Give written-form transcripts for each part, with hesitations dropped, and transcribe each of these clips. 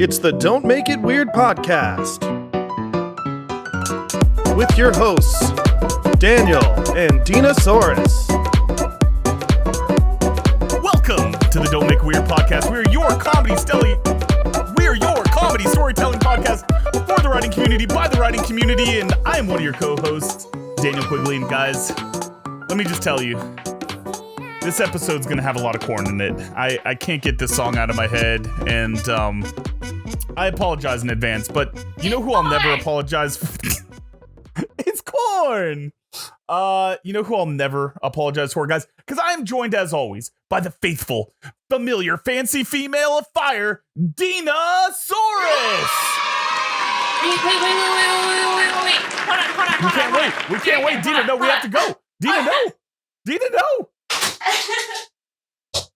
It's the Don't Make It Weird podcast with your hosts, Daniel and Dinosaurus. Welcome to the Don't Make It Weird podcast. We're your comedy storytelling podcast for the writing community, by the writing community, and I am one of your co-hosts, Daniel Quigley. And guys, let me just tell you, this episode's gonna have a lot of corn in it. I can't get this song out of my head, and I apologize in advance, but you know who I'll never apologize for? It's corn! You know who I'll never apologize for, guys? Because I am joined, as always, by the faithful, familiar, fancy female of fire, Dinosaurus! Wait. Hold on. We can't wait. Dina, no, we have to go. Dina, no.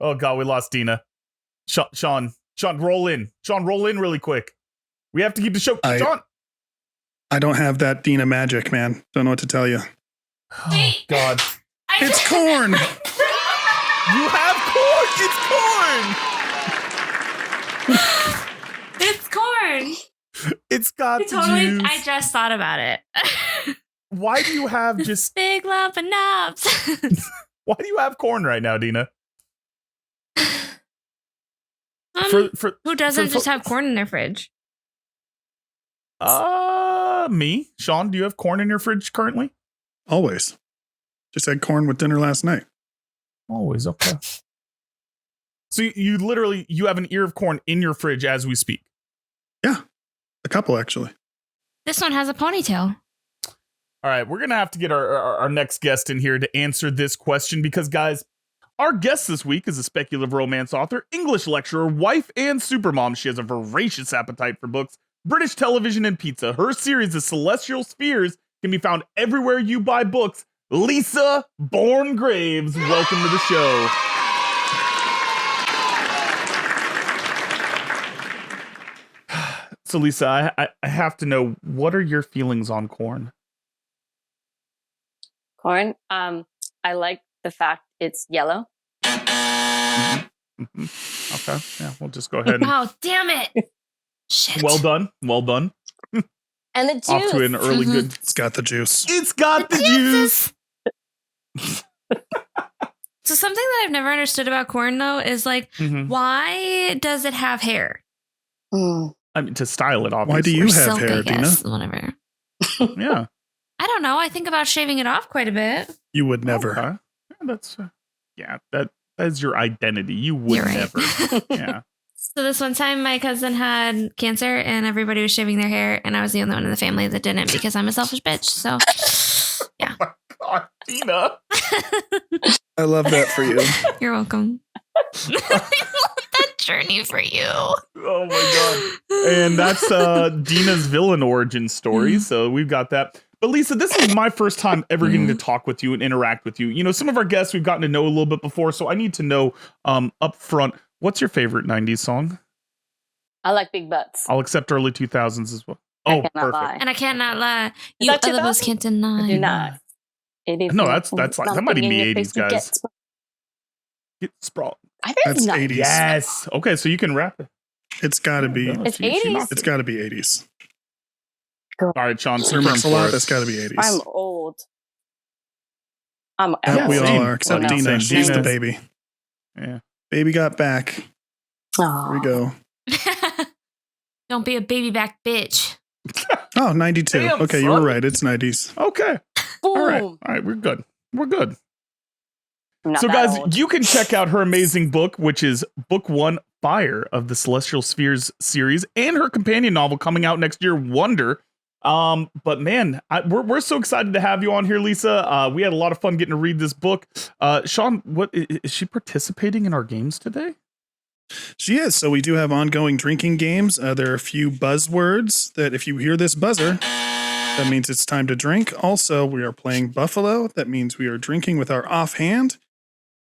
Oh, God, we lost Dina. Sean, roll in. Sean, roll in really quick. We have to keep the show. Sean. I don't have that Dina magic, man. Don't know what to tell you. Oh, God. It's corn. You have corn. It's corn. It's got the Totally. juice. I just thought about it. Why do you have just... Big lump of knobs. Why do you have corn right now, Dina? Who doesn't just have corn in their fridge? Me. Sean, do you have corn in your fridge currently? Always. Just had corn with dinner last night. Always, okay. So you literally, you have an ear of corn in your fridge as we speak? Yeah, a couple actually. This one has a ponytail. All right, we're going to have to get our next guest in here to answer this question because, guys, our guest this week is a speculative romance author, English lecturer, wife, and supermom. She has a voracious appetite for books, British television, and pizza. Her series, The Celestial Spheres, can be found everywhere you buy books. Lisa Borne Graves, welcome to the show. So, Lisa, I have to know, what are your feelings on corn? Corn. I like the fact it's yellow. Mm-hmm. Okay, yeah, we'll just go ahead. Oh, damn it! Shit. Well done. And the juice. Off to an early good. It's got the juice. It's got the juice. So something that I've never understood about corn, though, is like, why does it have hair? I mean, to style it, obviously. Why do you have Silk, hair, I guess. Dina? Whatever. Yeah. I don't know. I think about shaving it off quite a bit. You would never. Okay. That is your identity. You would You're right. never. Yeah. So this one time, my cousin had cancer, and everybody was shaving their hair, and I was the only one in the family that didn't because I'm a selfish bitch. So, yeah. Oh my God, Dina. I love that for you. You're welcome. I love that journey for you. Oh my God. And that's Dina's villain origin story. So we've got that. But Lisa, this is my first time ever getting to talk with you and interact with you. You know, some of our guests we've gotten to know a little bit before, so I need to know up front, what's your favorite 90s song? I like big butts. I'll accept early 2000s as well. I Oh, cannot perfect. lie. And I cannot lie. Is You that other boys 2000? can't deny. I do not. It is No, that's like, that might even be 80s, guys. Get sprawl. I think it's That's not. 80s. Yes. Okay, so you can rap it. It's got to be. It's She 80s? knocked It's it. got to be 80s. All right, Sean. Sir confirm Mix-a-Lot, for us. that's got to be 80s. I'm old. I'm Yeah, we same. all are, except Oh, no. Dina. Same. She's the Dina. baby. Yeah. Baby got back. Aw. Here we go. Don't be a baby back bitch. Oh, 92. Damn, Okay, you son. were right. It's 90s. Okay. Boom. All right. We're good. I'm not So, that guys, old. you can check out her amazing book, which is Book 1, Fire of the Celestial Spheres series, and her companion novel coming out next year, Wonder. But man, we're so excited to have you on here, Lisa. We had a lot of fun getting to read this book. Sean, what is she participating in our games today? She is. So we do have ongoing drinking games. There are a few buzzwords that if you hear this buzzer, that means it's time to drink. Also, we are playing Buffalo. That means we are drinking with our offhand.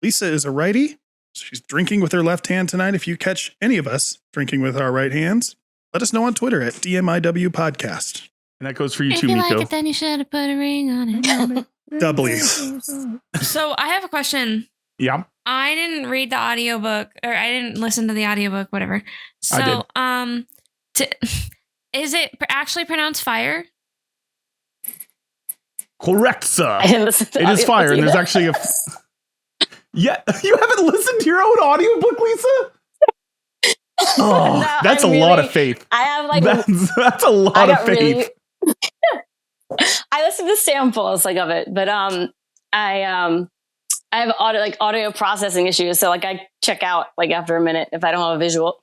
Lisa is a righty. She's drinking with her left hand tonight. If you catch any of us drinking with our right hands, let us know on Twitter at DMIW Podcast. And that goes for you If too, you like Miko. it, then you should have put a ring on it. Doubly. So I have a question. Yeah. I didn't read the audiobook, or I didn't listen to the audiobook, whatever. I did. So, Is it actually pronounced fire? Correct, sir. I didn't listen to It is fire, and there's actually a. Yeah, you haven't listened to your own audiobook, Lisa? Oh, No, that's I'm a lot really- of faith. I have like That's a lot of faith. I listen to samples like of it, but I have audio processing issues, so like I check out like after a minute if I don't have a visual.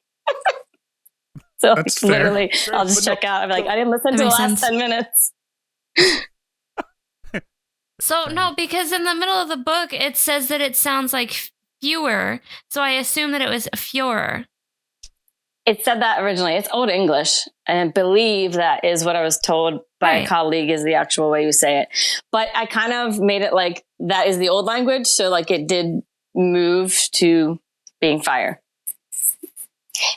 So like, That's fair. literally, Sure, I'll just but no, check out. I'm like, I didn't listen That to the makes last sense. 10 minutes. So no, because in the middle of the book it says that it sounds like fewer, so I assume that it was fewer. It said that originally. It's Old English, and I believe that is what I was told by a Right. colleague is the actual way you say it. But I kind of made it like that is the old language, so like it did move to being fire.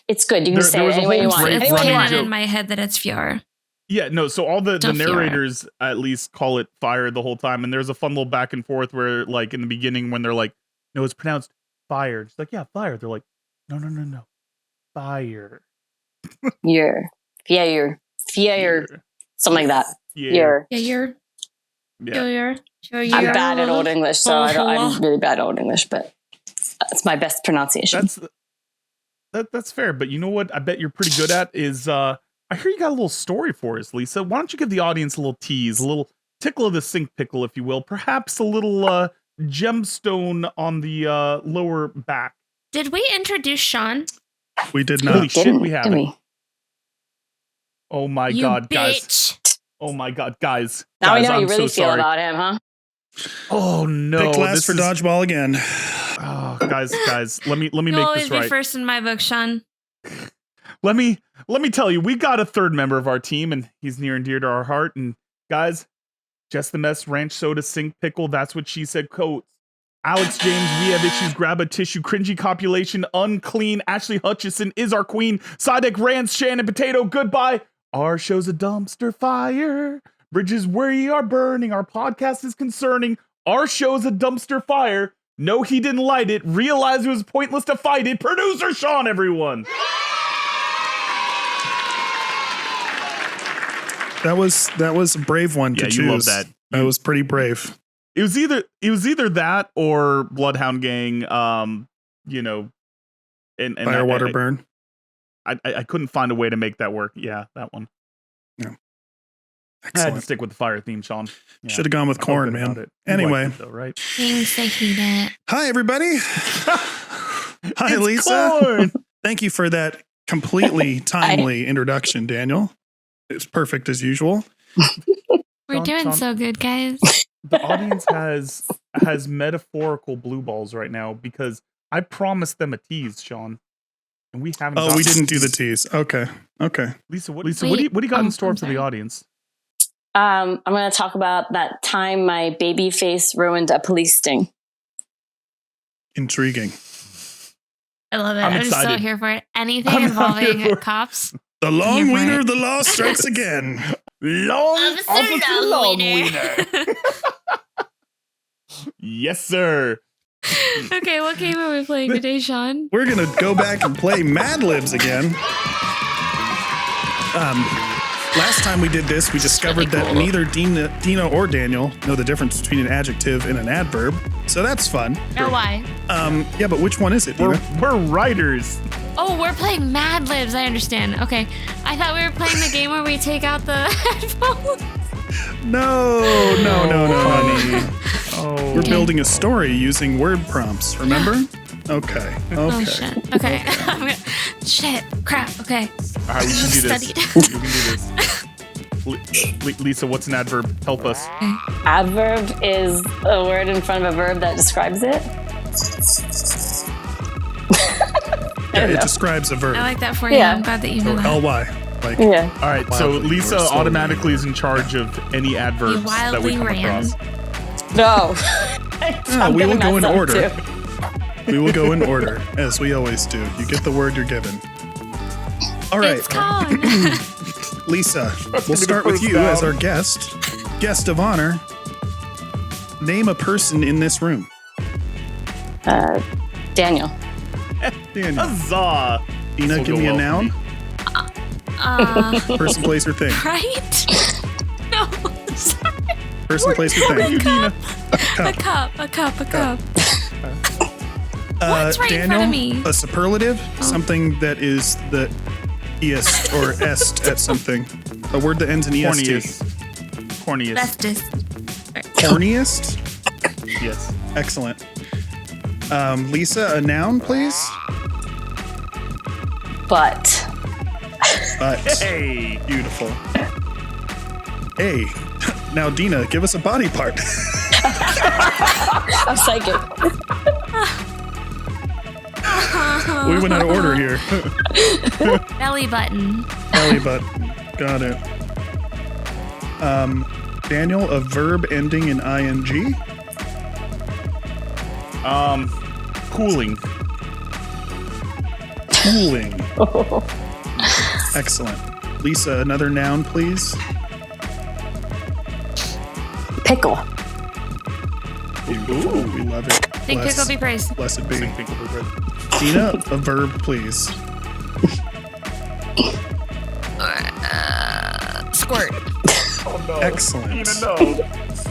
It's good. You can There say was it a any way you whole want. great It's Any way you running want. canon joke. in my head that it's fewer. Yeah, no, so all the Don't fear it. narrators at least call it fire the whole time, and there's a fun little back and forth where, like, in the beginning when they're like, no, it's pronounced fire. It's like, yeah, fire. They're like, no, fire. Fear, something like that. Yeah. Fear. Yeah, Yeah. I'm bad at Old English, so I'm really bad at Old English, but it's my best pronunciation. That's fair, but you know what I bet you're pretty good at is I hear you got a little story for us, Lisa. Why don't you give the audience a little tease, a little tickle of the sink pickle, if you will, perhaps a little gemstone on the lower back. Did we introduce Sean? We did Holy not. shit, we have didn't it. we? Oh my You god, guys. bitch. Oh my god, guys. Now we Guys, know how you I'm really so feel sorry. about him, huh? Oh no. Pick last this for is- dodgeball again. Oh, guys, let me You'll make always this be right. first in my book, Sean. Let me tell you, we got a third member of our team, and he's near and dear to our heart. And guys, Just the Mess Ranch Soda Sink Pickle. That's what she said. Coats. Alex James, We Have Issues. Grab a Tissue. Cringy Copulation. Unclean. Ashley Hutchison is our queen. Sidek Rance. Shannon Potato. Goodbye. Our show's a dumpster fire. Bridges we are burning. Our podcast is concerning. Our show's a dumpster fire. No, he didn't light it. Realized it was pointless to fight it. Producer Sean, everyone. That was a brave one to Yeah, choose. you love that. That was pretty brave. It was either that or Bloodhound Gang. You know, and Firewater I, burn. I couldn't find a way to make that work. Yeah, that one. I had to Excellent. stick with the fire theme, Sean. Yeah, Should have gone with I felt corn, good about man. it. You Anyway. liked it though, right? Things they hate it. Hi, everybody. Hi, It's Lisa. corn! Thank you for that completely timely introduction, Daniel. It's perfect as usual. We're Sean, doing Sean. so good, guys. The audience has metaphorical blue balls right now because I promised them a tease, Sean, and we haven't. Oh, gotten we didn't a do the tease. tease. Okay. Lisa, what Wait, do you got in store I'm for the sorry. audience? I'm going to talk about that time my baby face ruined a police sting. Intriguing. I love it. I'm I'm just so excited. here for it. Anything I'm here involving for it. cops. The long You're wiener right. of the law strikes again. Officer Long Wiener. Yes, sir. Okay, what game are we playing today, Sean? We're going to go back and play Mad Libs again. Last time we did this, we discovered really that cool. neither Dina or Daniel know the difference between an adjective and an adverb. So that's fun. Oh, why? Yeah, but which one is it, Dina? We're writers. Oh, we're playing Mad Libs. I understand. Okay. I thought we were playing the game where we take out the headphones. No. Oh, We're Okay. building a story using word prompts, remember? Okay. Oh, shit. Okay. I'm gonna, shit. Crap. Okay. all right, we should do this. Studied. We can do this. Lisa, what's an adverb? Help us. Adverb is a word in front of a verb that describes it. Yeah, it describes a verb. I like that for you. Yeah. I'm glad that you know Or that. ly. Like, Yeah. All right, so Wildly Lisa or slowly. automatically is in charge of any adverbs You that we wildly come ran. across. No. No, we will go in order. Too. We will go in order, as we always do. You get the word you're given. All right, It's gone. Lisa, we'll start with you as our guest of honor. Name a person in this room. Daniel. Daniel. Huzzah! Dina, This'll give go me a well for noun. me. Person, place, or thing. Right? No. Sorry. Person, place, or thing. A cup. What's right Daniel, in front of me? a superlative, something that is the est or est at something. A word that ends in est. Corniest. Bestest. Corniest? Yes. Excellent. Lisa, a noun, please. But. Hey. Beautiful. Hey. Now, Dina, give us a body part. I'm psychic. We went out of order here. Belly button. Belly button. Got it. Daniel, a verb ending in ing. Cooling. Cooling. Excellent. Lisa, another noun, please. Pickle. Beautiful. We love it. Think pickle be praised. Blessed be. Dina, a verb, please. Squirt. Oh no. Excellent.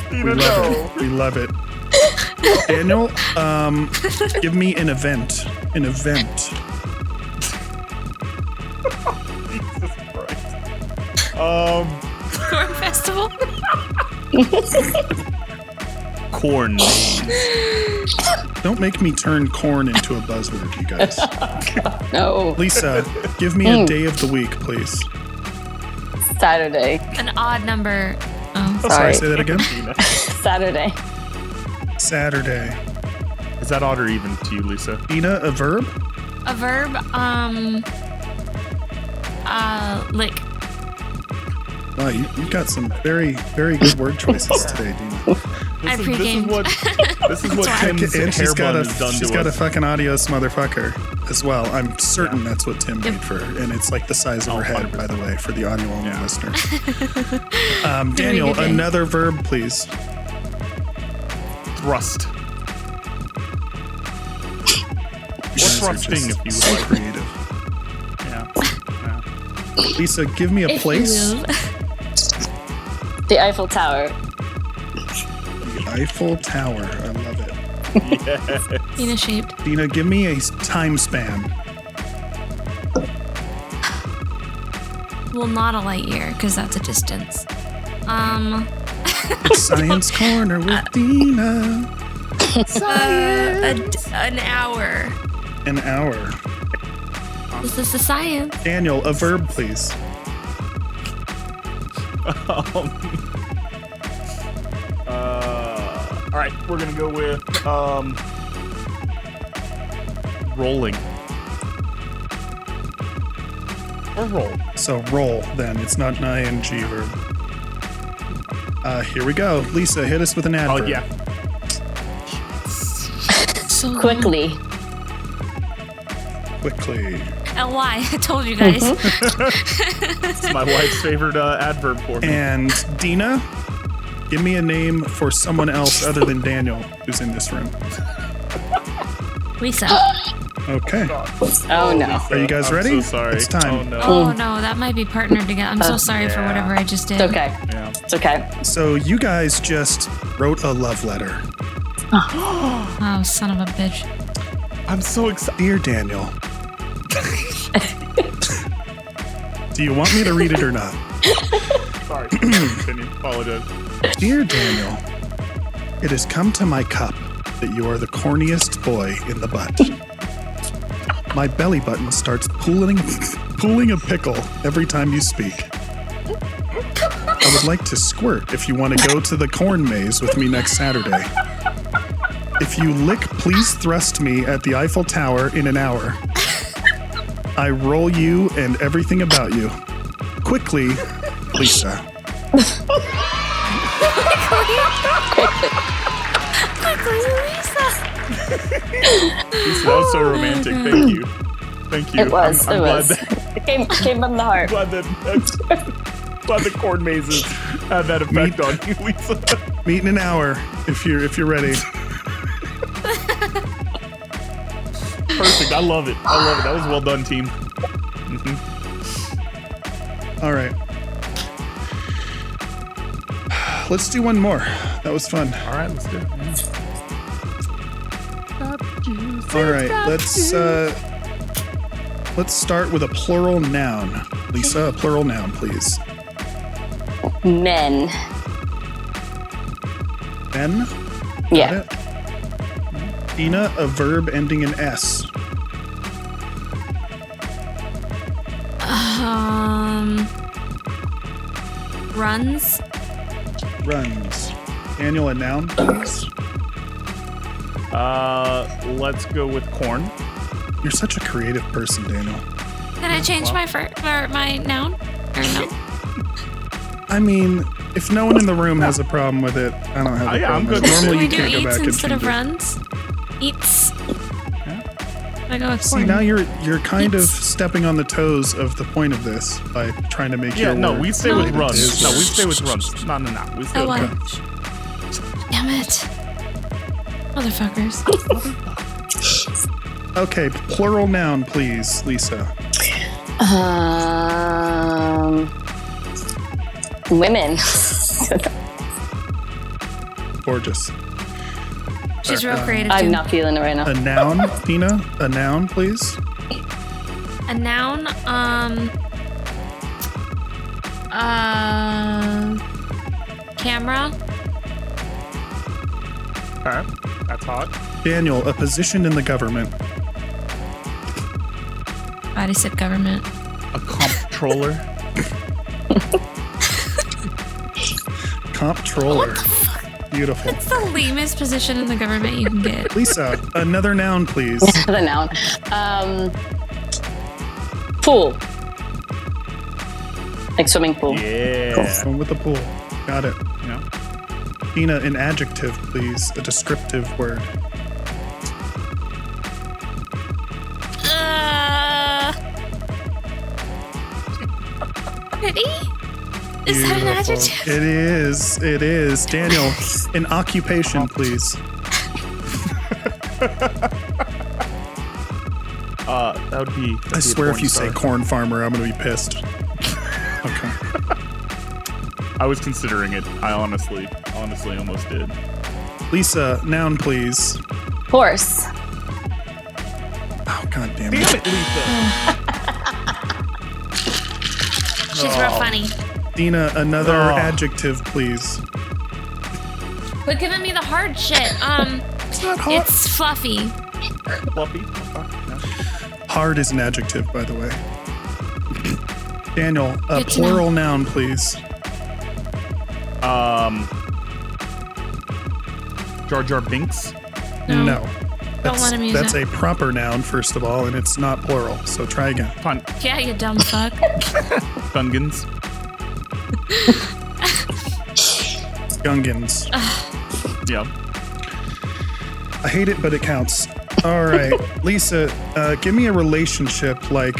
Dina, no. We love it. Daniel, give me an event. An event. Jesus Christ. Corn festival. Corn. Don't make me turn corn into a buzzword, you guys. No. Lisa, give me a day of the week, please. Saturday. An odd number. Oh. Sorry, say that again. Saturday. Saturday. Is that odd or even to you, Lisa? Dina, a verb? A verb. Lick. Wow, you've got some very, very good word choices today, Dina. I pre-gamed. This is what Tim's And hair bun has done she's to got a us. fucking adios motherfucker as well. I'm certain that's what Tim made for her. And it's like the size of her head, 100%. by the way, for the audio only listeners. Doing Daniel, a good day. another verb, please. Thrust. You guys are thrusting, just if you so will. creative. Yeah. Lisa, give me a If you place. will. The Eiffel Tower. The Eiffel Tower. I love it. Yes. Penis shaped. Dina, give me a time span. Well, not a light year because that's a distance. Science Corner with Dina. An hour. An hour. This is the science. Daniel, a verb, please. All right, we're gonna go with rolling. Or roll. So roll, then. It's not an ing verb. Here we go. Lisa, hit us with an adverb. Oh yeah. So Quickly. Quickly. Ly. I told you guys. It's my wife's favorite adverb for me. And Dina, give me a name for someone else other than Daniel who's in this room. Lisa. Okay. Oh no. Are you guys I'm ready? so sorry. It's time. Oh no. Oh no, that might be partnered together. I'm so sorry for yeah. whatever I just did. It's okay. Yeah. It's okay. So you guys just wrote a love letter. Oh, son of a bitch. I'm so excited. Dear Daniel. Do you want me to read it or not? Sorry. Continue. Apologize. Dear Daniel, it has come to my cup that you are the corniest boy in the butt. My belly button starts pooling a pickle every time you speak. I would like to squirt if you want to go to the corn maze with me next Saturday. If you lick, please thrust me at the Eiffel Tower in an hour. I roll you and everything about you. Quickly, Lisa. Quickly, Lisa. Lisa, that was so romantic. Thank you. Thank you. It was. I'm It glad was. that, It came from the heart. glad that glad the corn mazes had that effect on you, Lisa. Meet in an hour if you're ready. Perfect. I love it. I love it. That was well done, team. All right. Let's do one more. That was fun. All right, let's do it. All right, let's start with a plural noun. Lisa, a plural noun, please. Men. Men? Yeah. Got it. Dina, a verb ending in S. Runs. Runs. Daniel, a noun, please. Let's go with corn. You're such a creative person, Daniel. Can I change my noun? Or no? I mean, if no one in the room has a problem with it, I don't have a Yeah, I'm problem. good. Normally, we you do can't go eats back and instead of change it. runs? Eats. I go with See, corn. now you're kind of Eats. stepping on the toes of the point of this by trying to make Yeah, your no, word we stay No. with related runs. to- No, we stay with runs. No. We stay Oh, with what? runs. Damn it. Motherfuckers. Okay, plural noun, please, Lisa. Women. Gorgeous. She's real creative, too. I'm not feeling it right now. A noun, Dina? A noun, please. A noun, camera. Okay, that's hot. Daniel, a position in the government. Body said government. A comptroller. Comptroller. Beautiful. It's the lamest position in the government you can get. Lisa, another noun, please. The noun. Pool. Like swimming pool. Yeah. Going with the pool. Got it. Yeah. Dina, an adjective, please. A descriptive word. Pretty? Is that an Beautiful. adjective? It is. It is. Daniel, an occupation, please. That would be. I swear if you say corn farmer, I'm going to be pissed. Okay. I was considering it. I honestly almost did. Lisa, noun, please. Horse. Oh, God damn Damn it. it, Lisa. She's real funny. Dina, another Oh. adjective, please. Quit giving me the hard shit. It's not hard. It's fluffy. Fluffy. Okay, no. Hard is an adjective, by the way. Daniel, a Good to know. plural noun, please. Jar Jar Binks. No. Don't let him use That's it. a proper noun, first of all, and it's not plural. So try again. Yeah, you dumb fuck. Gungans. Gungans. Yeah. I hate it, but it counts. All right. Lisa, give me a relationship like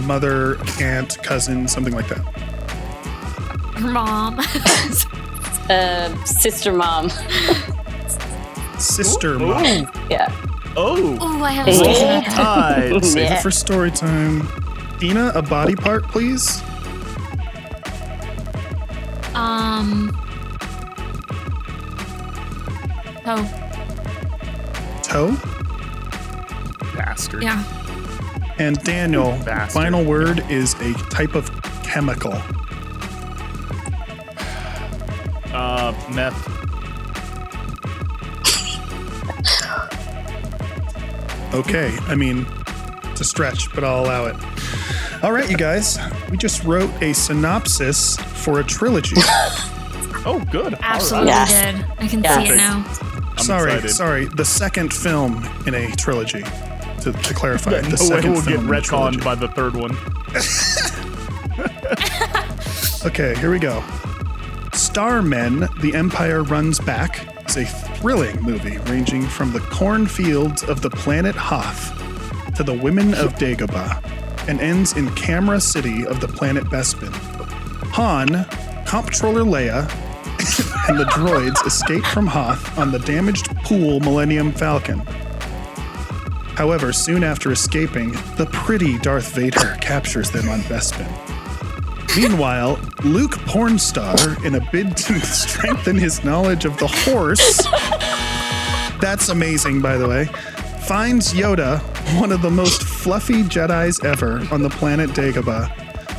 mother, aunt, cousin, something like that. Her mom. Sister mom. Sister mom. Yeah. Oh. Ooh, I have a story about that. Tide. Save Yeah. it for story time. Dina, a body part, please. Oh, Toe. Bastard. yeah. And Daniel, Bastard. final word is a type of chemical. Meth. Okay, I mean, it's a stretch, but I'll allow it. All right, you guys, we just wrote a synopsis for a trilogy. Oh, good. Absolutely All right. Yes. did. I can Yes. see it now. I'm excited. Sorry, the second film in a trilogy. To clarify, the No way second we'll get film in a trilogy. retconned by the third one. Okay, here we go. Starmen, The Empire Runs Back is a thrilling movie ranging from the cornfields of the planet Hoth to the women of Dagobah and ends in Camera City of the planet Bespin. Han, Comptroller Leia, and the droids escape from Hoth on the damaged pool Millennium Falcon. However, soon after escaping, the pretty Darth Vader captures them on Bespin. Meanwhile, Luke Pornstar, in a bid to strengthen his knowledge of the horse, that's amazing, by the way, finds Yoda, one of the most fluffy Jedis ever on the planet Dagobah.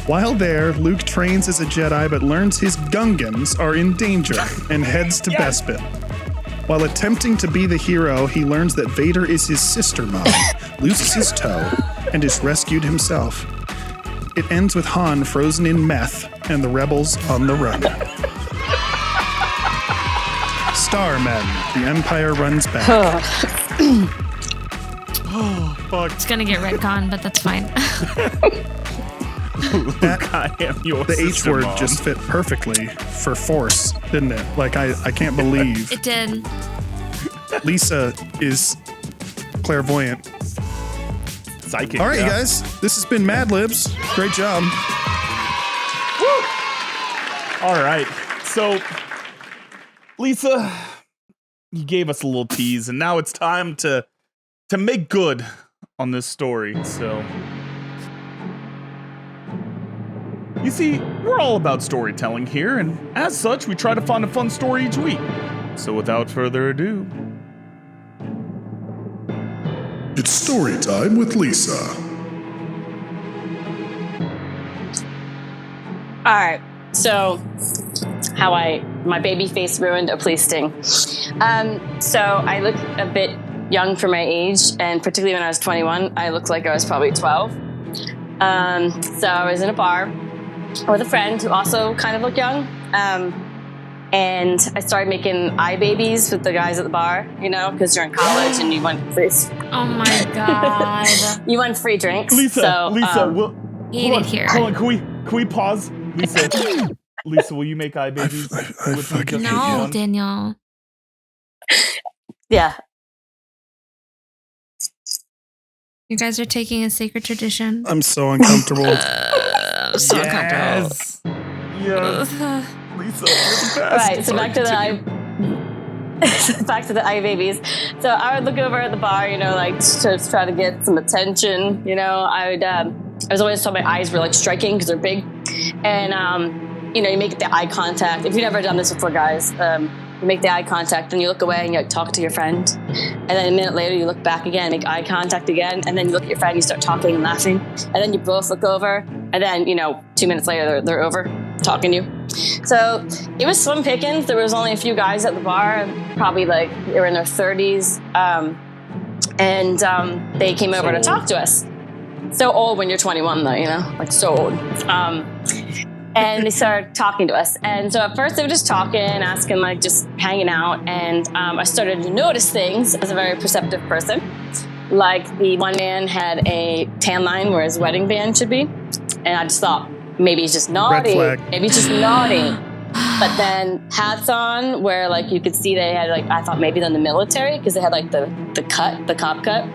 While there, Luke trains as a Jedi but learns his Gungans are in danger and heads to Bespin. While attempting to be the hero, he learns that Vader is his sister mom, loses his toe, and is rescued himself. It ends with Han frozen in meth and the rebels on the run. Starmen, the Empire runs back. Oh, fuck. It's gonna get retconned, but that's fine. I am your The H sister, word Mom. just fit perfectly for force, didn't it? Like, I can't believe It did. Lisa is clairvoyant. Psychic. All right, yeah. you guys, this has been Mad Libs. Great job. All right. So, Lisa, you gave us a little tease, and now it's time to make good on this story. So, you see, we're all about storytelling here, and as such, we try to find a fun story each week. So, without further ado, It's story time with Lisa. All right. So, how my baby face ruined a police sting. So I look a bit young for my age, and particularly when I was 21, I looked like I was probably 12. So I was in a bar with a friend who also kind of looked young. And I started making eye babies with the guys at the bar, you know, because you're in college and you want free. Oh my god. You want free drinks. Lisa, So, Eat it here. Hold on, can we pause? Lisa, will you make eye babies? I with me fucking just hate for No, fun? Daniel. yeah. You guys are taking a sacred tradition. I'm so uncomfortable. I'm so uncomfortable. Yes. Ugh. Lisa, you're the best. Right, so back to the eye babies. So I would look over at the bar, you know, like to try to get some attention. You know, I was always told my eyes were like striking because they're big, and you know, you make the eye contact. If you've never done this before, guys, you make the eye contact, and you look away and you like, talk to your friend, and then a minute later you look back again, make eye contact again, and then you look at your friend, you start talking and laughing, and then you both look over, and then, you know, 2 minutes later they're over talking to you. So it was slim pickings. There was only a few guys at the bar, probably like they were in their 30s, and they came over to talk to us. So old when you're 21, though, you know, like so old. And they started talking to us. And so at first they were just talking, asking, like just hanging out. And I started to notice things as a very perceptive person. Like the one man had a tan line where his wedding band should be. And I just thought, maybe he's just naughty. Red flag. Maybe he's just naughty. But then hats on where like you could see they had like, I thought maybe they're in the military because they had like the cop cut.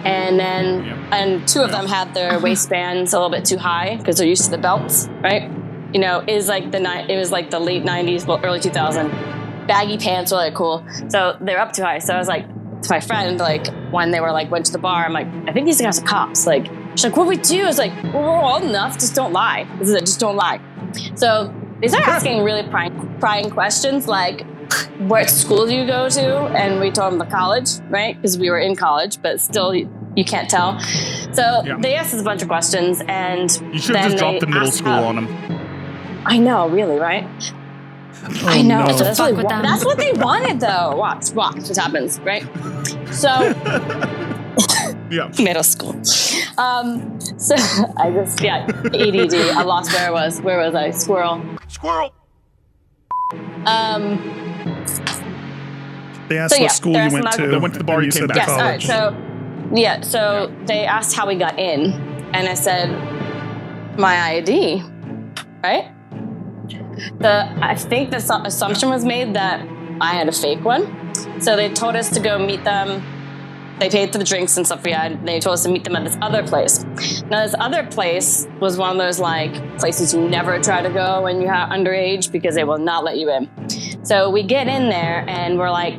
And then, and two of them had their waistbands a little bit too high because they're used to the belts, right? You know, it was like the late 90s, well, early 2000. Baggy pants were like cool. So they're up too high. So I was like, to my friend, like when they were like, went to the bar, I'm like, I think these guys are cops. Like, she's like, what do we do? I was like, well, we're old enough. Just don't lie. This is it. Just don't lie. So they started asking really prying questions like, what school do you go to? And we told them the college, right? Because we were in college, but still you can't tell. So they asked us a bunch of questions, and You should have just dropped the middle school on them. I know, really, right? Oh, I know. no. So that's, Fuck with them. that's what they wanted, though. Watch what happens, right? So middle school. So I just ADD. I lost where I was. Where was I? Squirrel. They asked So, what school they're you went asking to. They went to the bar, and you came said back. the Yes, all right. college. So they asked how we got in, and I said my ID, right? I think the assumption was made that I had a fake one, so they told us to go meet them. They paid for the drinks and stuff we had. They told us to meet them at this other place. Now, this other place was one of those like places you never try to go when you're underage because they will not let you in. So we get in there and we're like,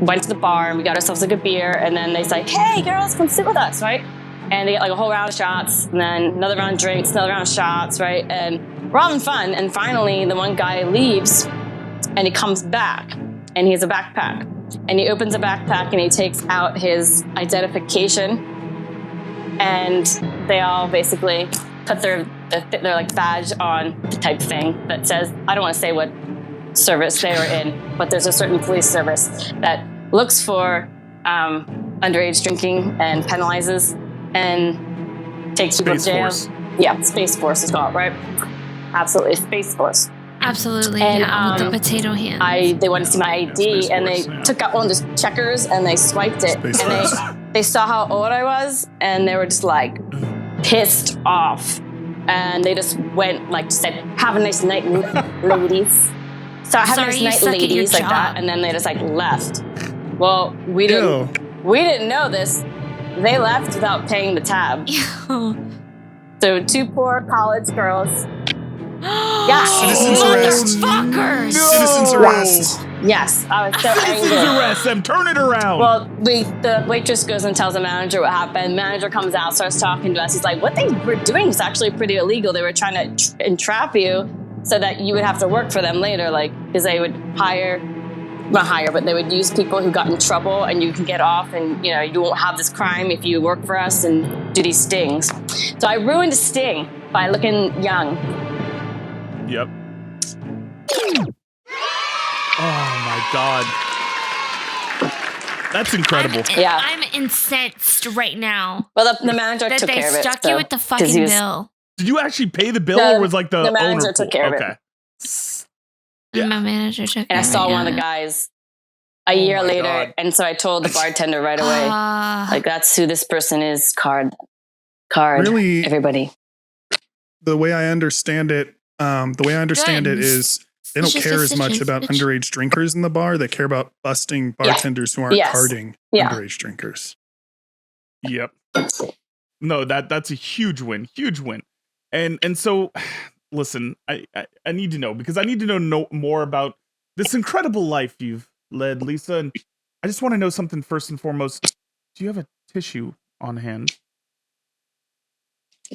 went to the bar and we got ourselves like a beer, and then they say, hey girls, come sit with us, right? and they get like a whole round of shots, and then another round of drinks, another round of shots, right? And we're having fun. And finally, the one guy leaves, and he comes back, and he has a backpack. And he opens a backpack, and he takes out his identification, and they all basically put their like badge on the type thing that says, I don't want to say what service they were in, but there's a certain police service that looks for underage drinking and penalizes and takes people to jail. Yeah, Space Force is called, right? Absolutely, Space Force. Absolutely, And, yeah, with the potato hands. They wanted to see my ID, Space and they Force, yeah. took out one of the checkers, and they swiped it, Space and Force. they saw how old I was, and they were just like pissed off, and they just went like said, "Have a nice night, ladies." So have a Sorry, you nice suck night, at your ladies, like job. that, and then they just like left. Well, we didn't know this. They left without paying the tab. So 2 poor college girls. Citizens arrest. Motherfuckers! Citizens arrest. Yes, I was so Citizens angry. arrest them. Turn it around. Well, the waitress goes and tells the manager what happened. Manager comes out, starts talking to us. He's like, what they were doing is actually pretty illegal. They were trying to entrap you so that you would have to work for them later, like, because they would but they would use people who got in trouble, and you can get off, and you won't have this crime if you work for us and do these stings. So I ruined a sting by looking young. Yep. Oh my God. That's incredible. Yeah. I'm incensed right now Well, the manager that took they care of it. stuck so- you with the 'cause fucking he was- bill. Did you actually pay the bill, The- or was like the manager owner? took care of it. Okay. And my manager took And I care saw of it, one of the guys a year my later, God. and so I told the bartender right away, Ah. like, that's who this person is. Card, Really, everybody. the way I understand it, Good. is they don't It's just care a as much stitches, about bitch. underage drinkers in the bar. They care about busting bartenders who aren't Yes. carding Yeah. underage drinkers. Yep. No, that's a huge win. Huge win. And so, listen, I need to know, because I need to know more about this incredible life you've led, Lisa. And I just want to know something first and foremost. Do you have a tissue on hand?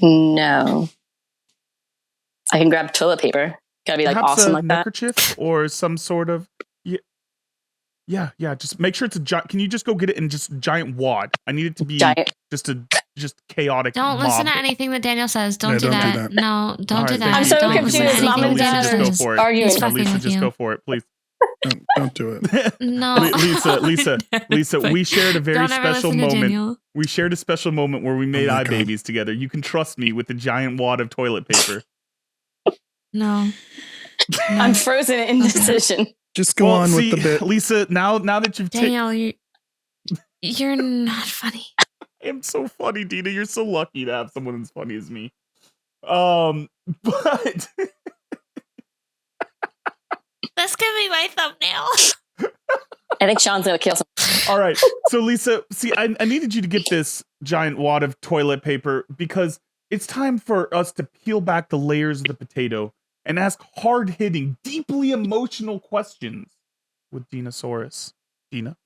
No. I can grab toilet paper. Gotta be like Perhaps awesome a like that. neckerchief or some sort of yeah. Just make sure it's a giant. Can you just go get it in just a giant wad? I need it to be Giant. just chaotic. Don't mob. listen to anything that Daniel says. Don't Yeah, do don't do that. that. No, don't All do right, that. I'm so Don't confused. listen to Mom anything and Daniel Dad Lisa, just says. go for it. arguing. He's fucking Lisa, with just you. go for it, please. Don't do it. No. Lisa, we shared a very Don't ever special listen to moment. Daniel. We shared a special moment where we made Oh my eye God. babies together. You can trust me with a giant wad of toilet paper. No. I'm frozen in indecision. Just go on with the bit. Lisa. Now that you've taken, Daniel, you're not funny. I'm so funny, Dina. You're so lucky to have someone as funny as me. But That's gonna be my thumbnail. I think Sean's gonna kill some. all right. So Lisa, see, I needed you to get this giant wad of toilet paper because it's time for us to peel back the layers of the potato and ask hard-hitting, deeply emotional questions with Dinosaurus. Dina?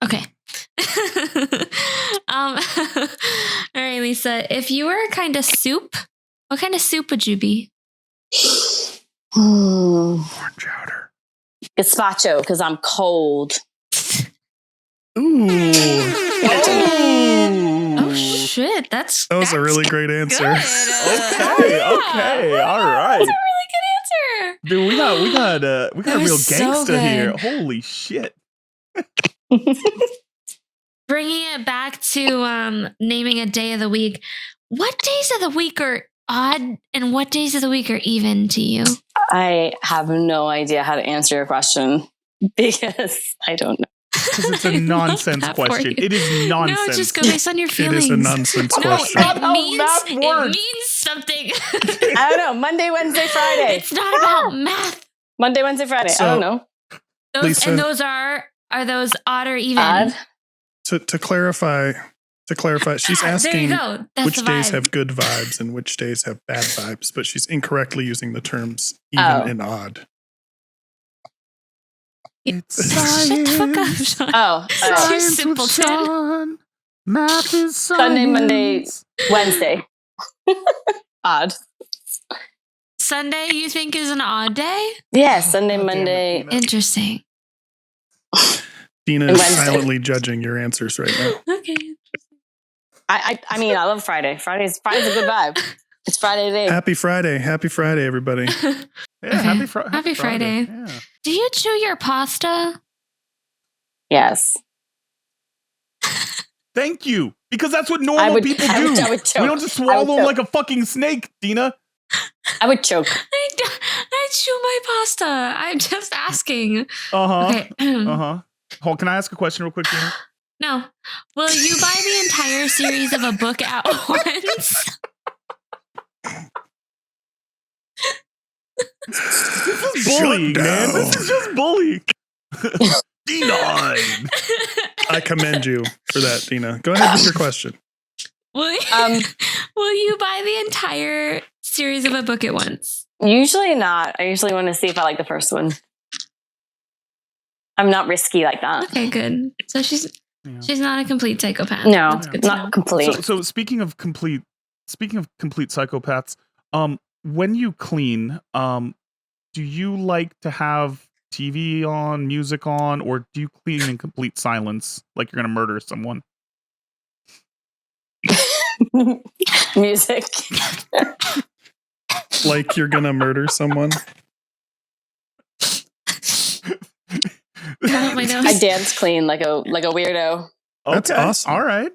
Okay. All right, Lisa. If you were a kind of soup, what kind of soup would you be? Corn chowder. Gazpacho, because I'm cold. Ooh. Oh shit, That was a really great answer. Okay, all right. That's a really good answer. Dude, we got That a real was so gangster here. good. Holy shit. Bringing it back to naming a day of the week. What days of the week are odd and what days of the week are even to you? I have no idea how to answer your question because I don't know. Because it's a nonsense That for question. you. It is nonsense. No, just go based on your It feelings. is a nonsense No, question. not how math it works. means something. I don't know. Monday, Wednesday, Friday. It's not about math. Monday, Wednesday, Friday. So- I don't know. Lisa- And those are those odd or even? Odd. To clarify, she's There you asking go. That's which the days vibe. have good vibes and which days have bad vibes, but she's incorrectly using the terms even Oh. and odd. It's Shut the fuck up, Sean. Oh, all right. You simpleton. Math is Sunday, Monday, Wednesday. Odd. Sunday, you think is an odd day? Yeah, Sunday, God damn it, Monday. Dina. Interesting. Dina And is Wednesday. silently judging your answers right now. Okay. I mean, I love Friday. Friday's a good vibe. It's Friday today. Happy Friday. Happy Friday, everybody. Yeah, Okay. happy Friday. Yeah. Do you chew your pasta? Yes. Thank you. Because that's what I normal would- people I do. would- I would choke. We don't just I swallow would them choke. like a fucking snake, Dina. I would choke. I chew my pasta. I'm just asking. Uh-huh. Okay. Uh-huh. Hold, can I ask a question real quick, Dina? No. Will you buy the entire series of a book at once? This is bullying, man. This is just bullying. D9. I commend you for that, Dina. Go ahead with your question. Will you, will you buy the entire series of a book at once? Usually not. I usually want to see if I like the first one. I'm not risky like that. Okay, good. So she's not a complete psychopath. No, That's good to know. not complete. So speaking of complete psychopaths, when you clean, do you like to have TV on, music on, or do you clean in complete silence like you're gonna murder someone? Music. Like you're going to murder someone. Cut out my nose. I dance clean like a weirdo. That's awesome. All right.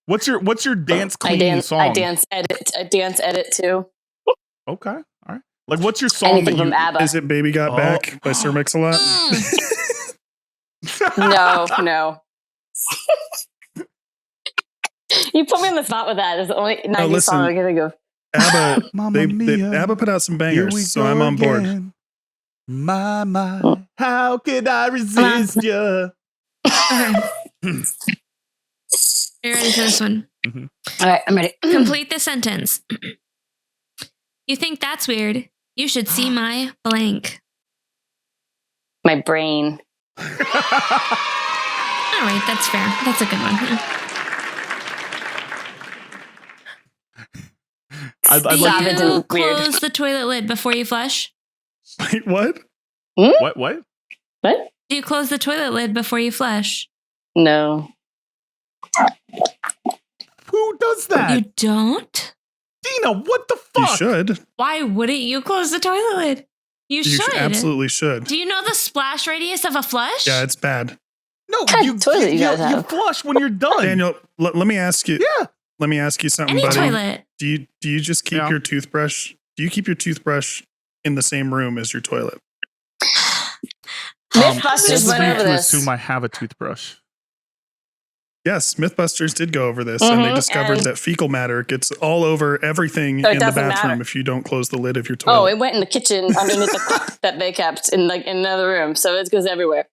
What's your dance I clean dance. song? I dance edit too. Okay. All right. Like, what's your song Anything that from you? ABBA. Is it Baby Got Oh. Back by Sir Mix-a-Lot? No. You put me on the spot with that. It's the only 90s listen. song I can think of. ABBA, Mamma mia. ABBA put out some Here we bangers, so go I'm on board. again. My, how could I resist you? Okay. You ready for this one? All right, I'm ready. Complete the sentence. You think that's weird? You should see my blank. My brain. All right, that's fair. That's a good one. I'd Do like Savage you and weird. close the toilet lid before you flush? Wait, what? what? What? Do you close the toilet lid before you flush? No. Who does that? You don't? Dina, what the You fuck? should. Why wouldn't you close the toilet lid? You You should. absolutely should. Do you know the splash radius of a flush? Yeah, it's bad. No, kind you of toilet you guys you have? flush when you're done. Daniel, let me ask you. Yeah. Let me ask you something, Any buddy. toilet. Do you just keep Yeah. your toothbrush? Do you keep your toothbrush in the same room as your toilet? Mythbusters went Bold of you over to this. assume I have a toothbrush. Yes, Mythbusters did go over this, and they Mhm, discovered and- that fecal matter gets all over everything So it in the doesn't bathroom matter. if you don't close the lid of your toilet. Oh, it went in the kitchen underneath the cup that they kept in another room. So it goes everywhere.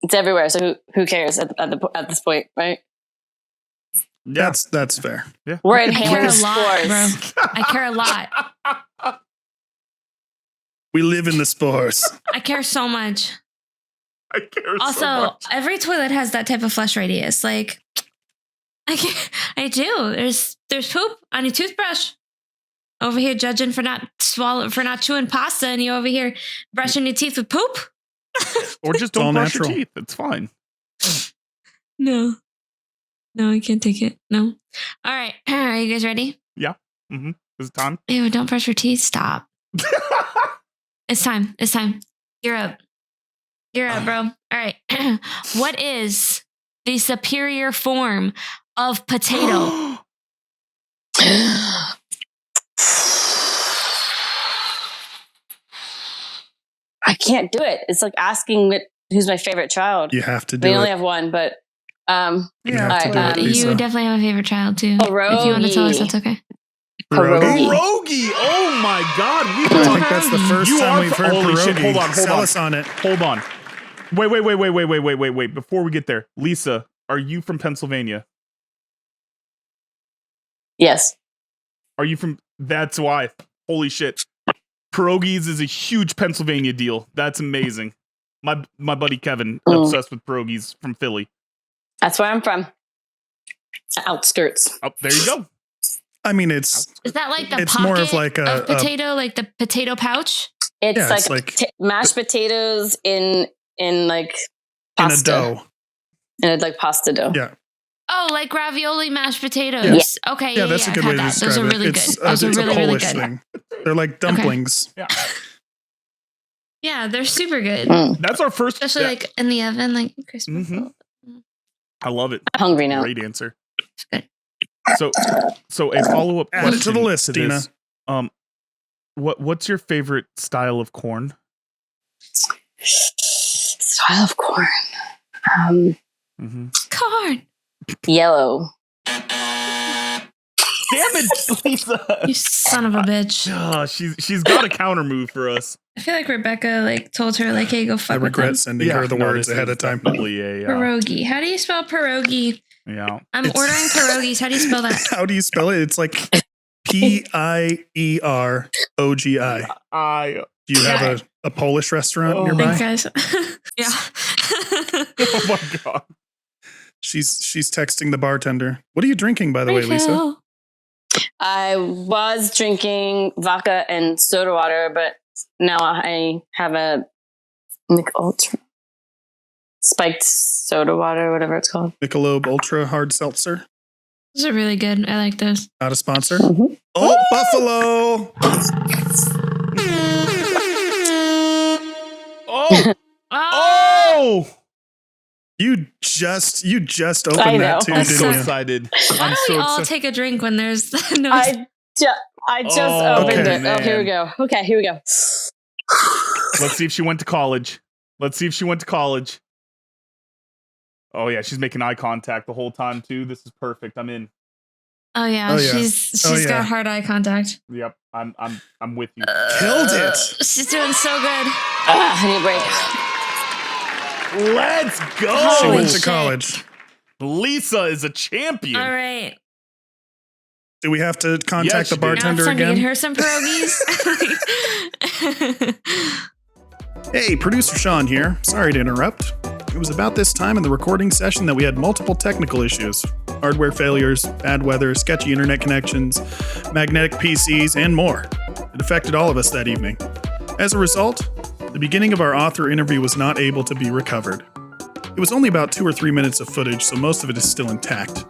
It's everywhere. So who cares at this point, right? Yeah. That's fair. Yeah. We're I care inhaling a lot, spores. bro. I care a lot. We live in the spores. I care so much. I care Also, so much. every toilet has that type of flush radius. Like, I do. There's poop on your toothbrush. Over here judging for not chewing pasta, and you over here brushing your teeth with poop. Or just all don't brush your natural. teeth. It's fine. No, I can't take it. No. All right, are you guys ready? Mm-hmm. Is it time? Ew, don't brush your teeth. Stop. It's time. You're up, bro. All right. What is the superior form of potato? I can't do it. It's like asking who's my favorite child. You have to I do mean, I only it. have one, but You have to all do right, it, Lisa. You definitely have a favorite child too. If you want to tell us, Pierogi. that's okay. Pierogi. Pierogi! Oh my god! I think that's the first You time are we've heard holy pierogi. shit, hold on. Sell us on it. Hold on. Wait. Before we get there, Lisa, are you from Pennsylvania? Yes. Are you from? That's why. Holy shit. Pierogies is a huge Pennsylvania deal. That's amazing. My buddy Kevin, obsessed with pierogies from Philly. That's where I'm from. Outskirts. Oh, there you go. I mean, Is that like the it's pocket more of like a potato, like the potato pouch? It's like mashed potatoes in like pasta. In a dough. And like pasta dough. Yeah. Oh, like ravioli mashed potatoes. Yeah. Okay. Yeah, that's a good way to describe it. Those are really good. Those are it's really, a Polish really good. thing. They're like dumplings. Yeah. Yeah, they're super good. That's our first. Especially like in the oven, like crispy. I love it. I'm hungry now. Great answer. It's good. So a follow-up Add question it to the list, Dina. What's your favorite style of corn? Style of corn. Corn. Yellow. Damn it, Lisa! You son of a bitch. Oh, she's got a counter move for us. I feel like Rebecca told her hey, go fuck I with regret them. sending her the words this ahead is of time. definitely a, Pierogi. How do you spell pierogi? yeah. I'm ordering pierogies. How do you spell that? How do you spell it? It's like Pierogi. Do you have a Polish restaurant nearby? Thanks, guys. Yeah. Oh my god. She's texting the bartender. What are you drinking, by the way, Lisa? I was drinking vodka and soda water, but now I have a Ultra spiked soda water, whatever it's called. Michelob Ultra Hard Seltzer. Those are really good. I like those. Not a sponsor. Mm-hmm. Oh, Buffalo! Oh! Oh! You just opened that too, I'm didn't so you? excited. Why I'm don't so we all excited. take a drink when there's no? I just opened okay, it. Oh, here we go. Okay, here we go. Let's see if she went to college. Oh yeah, she's making eye contact the whole time too. This is perfect. I'm in. Oh yeah, she's got hard eye contact. Yep, I'm with you. Killed it. She's doing so good. I need a break. Let's go. She Holy went to shit. college. Lisa is a champion. All right. Do we have to contact she the did. Now it's bartender time to again? get her some pierogies. Hey, producer Sean here. Sorry to interrupt. It was about this time in the recording session that we had multiple technical issues. Hardware failures, bad weather, sketchy internet connections, magnetic PCs, and more. It affected all of us that evening. As a result, the beginning of our author interview was not able to be recovered. It was only about 2 or 3 minutes of footage, so most of it is still intact.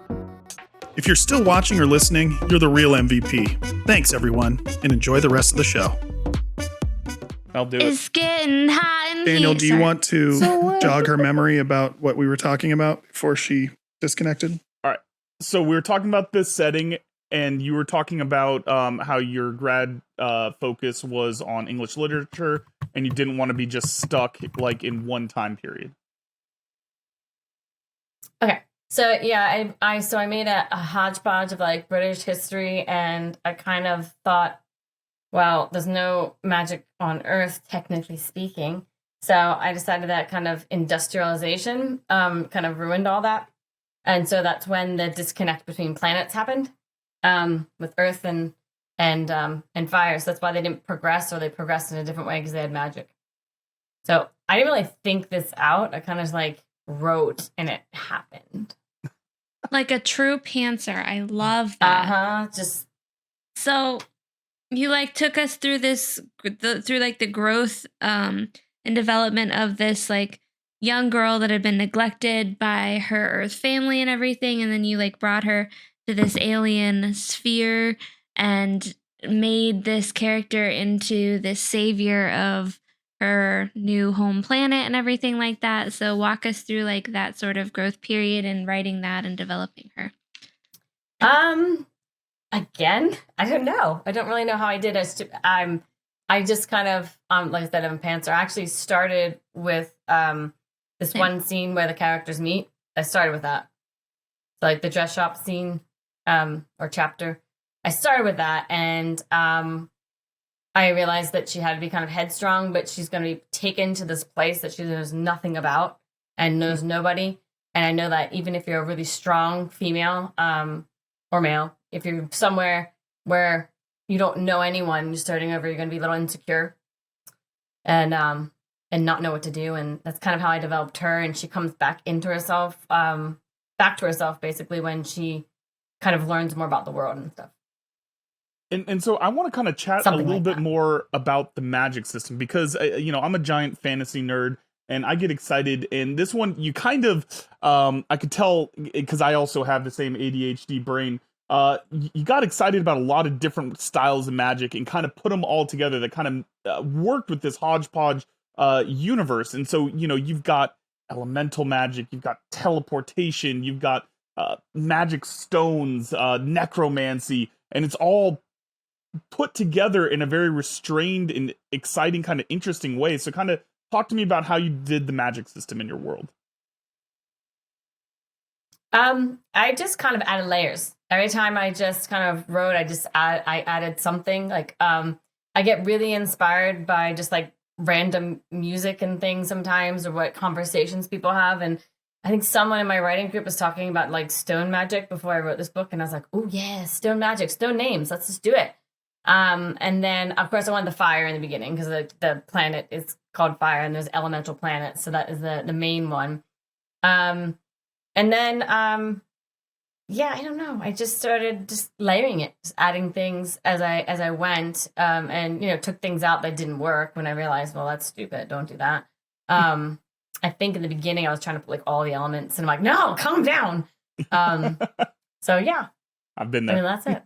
If you're still watching or listening, you're the real MVP. Thanks, everyone, and enjoy the rest of the show. I'll do it. It's getting hot in Daniel, here. do you Sorry. want to jog her memory about what we were talking about before she disconnected? So we were talking about this setting, and you were talking about how your grad focus was on English literature, and you didn't want to be just stuck like in one time period. Okay. So yeah, I made a hodgepodge of like British history, and I kind of thought, well, there's no magic on Earth, technically speaking. So I decided that kind of industrialization kind of ruined all that. And so that's when the disconnect between planets happened with Earth and fire. So that's why they didn't progress, or they progressed in a different way because they had magic. So I didn't really think this out. I kind of like wrote and it happened. Like a true pantser. I love that. Just So you took us through this through the growth and development of this young girl that had been neglected by her Earth family and everything, and then you brought her to this alien sphere and made this character into this savior of her new home planet and everything like that. So walk us through that sort of growth period and writing that and developing her. again, I don't know. I don't really know how I did. I just kind of like I said, I'm a pantser. I actually started with this one scene where the characters meet. I started with that. So the dress shop scene or chapter. I started with that, and I realized that she had to be kind of headstrong, but she's going to be taken to this place that she knows nothing about and knows nobody. And I know that even if you're a really strong female or male, if you're somewhere where you don't know anyone, you're starting over, you're going to be a little insecure. And not know what to do. And that's kind of how I developed her. And she comes back into herself, back to herself, basically, when she kind of learns more about the world and stuff. And so I want to kind of chat Something a little like bit that. more about the magic system, because, I'm a giant fantasy nerd and I get excited. And this one, you kind of, I could tell, because I also have the same ADHD brain, you got excited about a lot of different styles of magic and kind of put them all together that kind of worked with this hodgepodge universe. And so, you've got elemental magic, you've got teleportation, you've got magic stones, necromancy, and it's all put together in a very restrained and exciting, kind of interesting way. So kind of talk to me about how you did the magic system in your world. I just kind of added layers. Every time I just kind of wrote, I added something. Like, I get really inspired by just like random music and things sometimes, or what conversations people have. And I think someone in my writing group was talking about like stone magic before I wrote this book. And I was like, oh yeah, stone magic, stone names. Let's just do it. And then of course I wanted the fire in the beginning, because the planet is called fire and there's elemental planets. So that is the main one. And then, yeah, I don't know. I just started just layering it, just adding things as I went, and took things out that didn't work when I realized, well, that's stupid. Don't do that. I think in the beginning I was trying to put like all the elements, and I'm like, no, calm down. So yeah, I've been there. I mean, that's it.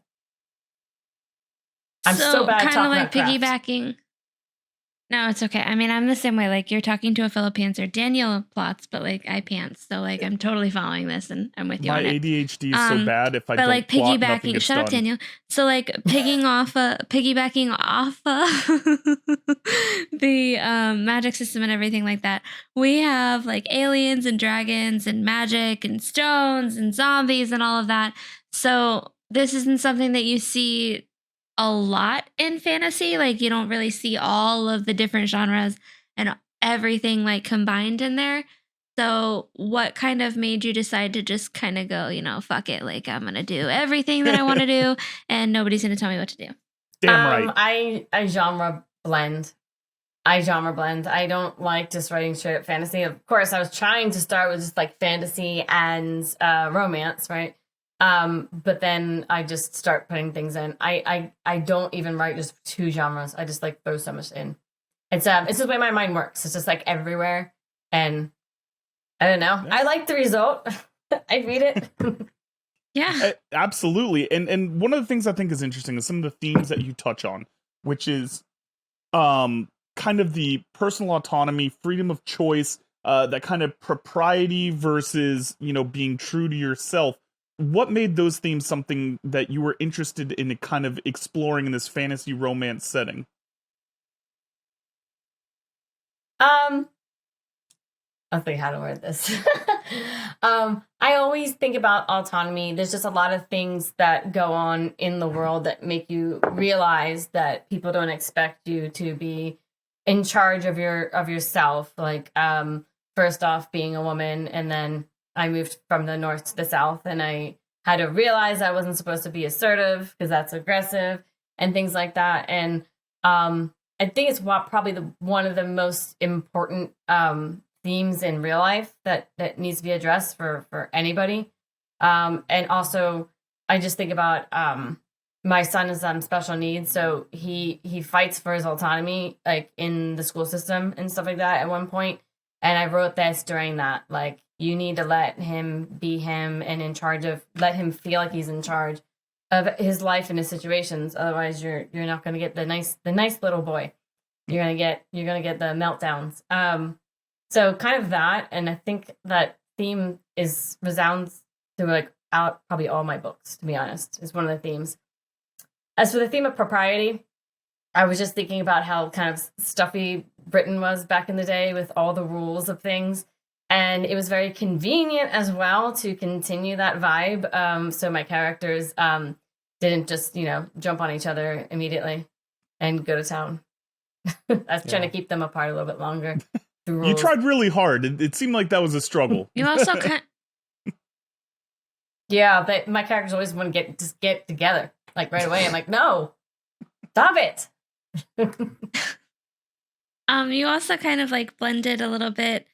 I'm so bad at kind of talking like about craft. piggybacking. No, it's okay. I mean, I'm the same way. Like, you're talking to a fellow pantser. Daniel plots, but like I pants. So like I'm totally following this, and I'm with you My on it. ADHD is so bad. If I But don't like plot, nothing piggybacking, gets shut up, done. Daniel. So like piggybacking off the magic system and everything like that. We have like aliens and dragons and magic and stones and zombies and all of that. So this isn't something that you see a lot in fantasy. Like, you don't really see all of the different genres and everything like combined in there. So what kind of made you decide to just kind of go, fuck it, like I'm going to do everything that I want to do and nobody's going to tell me what to do? Damn right. I genre blend. I don't like just writing straight up fantasy. Of course, I was trying to start with just like fantasy and romance, right? But then I just start putting things in. I don't even write just two genres. I just like throw so much in. It's just the way my mind works. It's just like everywhere. And I don't know. I like the result. I read it. Yeah. Absolutely. And one of the things I think is interesting is some of the themes that you touch on, which is kind of the personal autonomy, freedom of choice, that kind of propriety versus, being true to yourself. What made those themes something that you were interested in kind of exploring in this fantasy romance setting? I'll think how to word this. I always think about autonomy. There's just a lot of things that go on in the world that make you realize that people don't expect you to be in charge of yourself. Like, first off, being a woman, and then I moved from the north to the south, and I had to realize I wasn't supposed to be assertive because that's aggressive and things like that. And I think it's probably one of the most important themes in real life that needs to be addressed for anybody. And also, I just think about my son is special needs, so he fights for his autonomy, like in the school system and stuff like that at one point. And I wrote this during that, like, you need to let him be him and let him feel like he's in charge of his life and his situations. Otherwise, you're not going to get the nice little boy. You're gonna get the meltdowns. So kind of that, and I think that theme resounds through out probably all my books. To be honest, is one of the themes. As for the theme of propriety, I was just thinking about how kind of stuffy Britain was back in the day with all the rules of things. And it was very convenient as well to continue that vibe. So my characters didn't just, jump on each other immediately and go to town. I was trying to keep them apart a little bit longer. You tried really hard. It seemed like that was a struggle. You also Yeah, but my characters always want to get together like right away. I'm like, no, stop it. You also kind of like blended a little bit,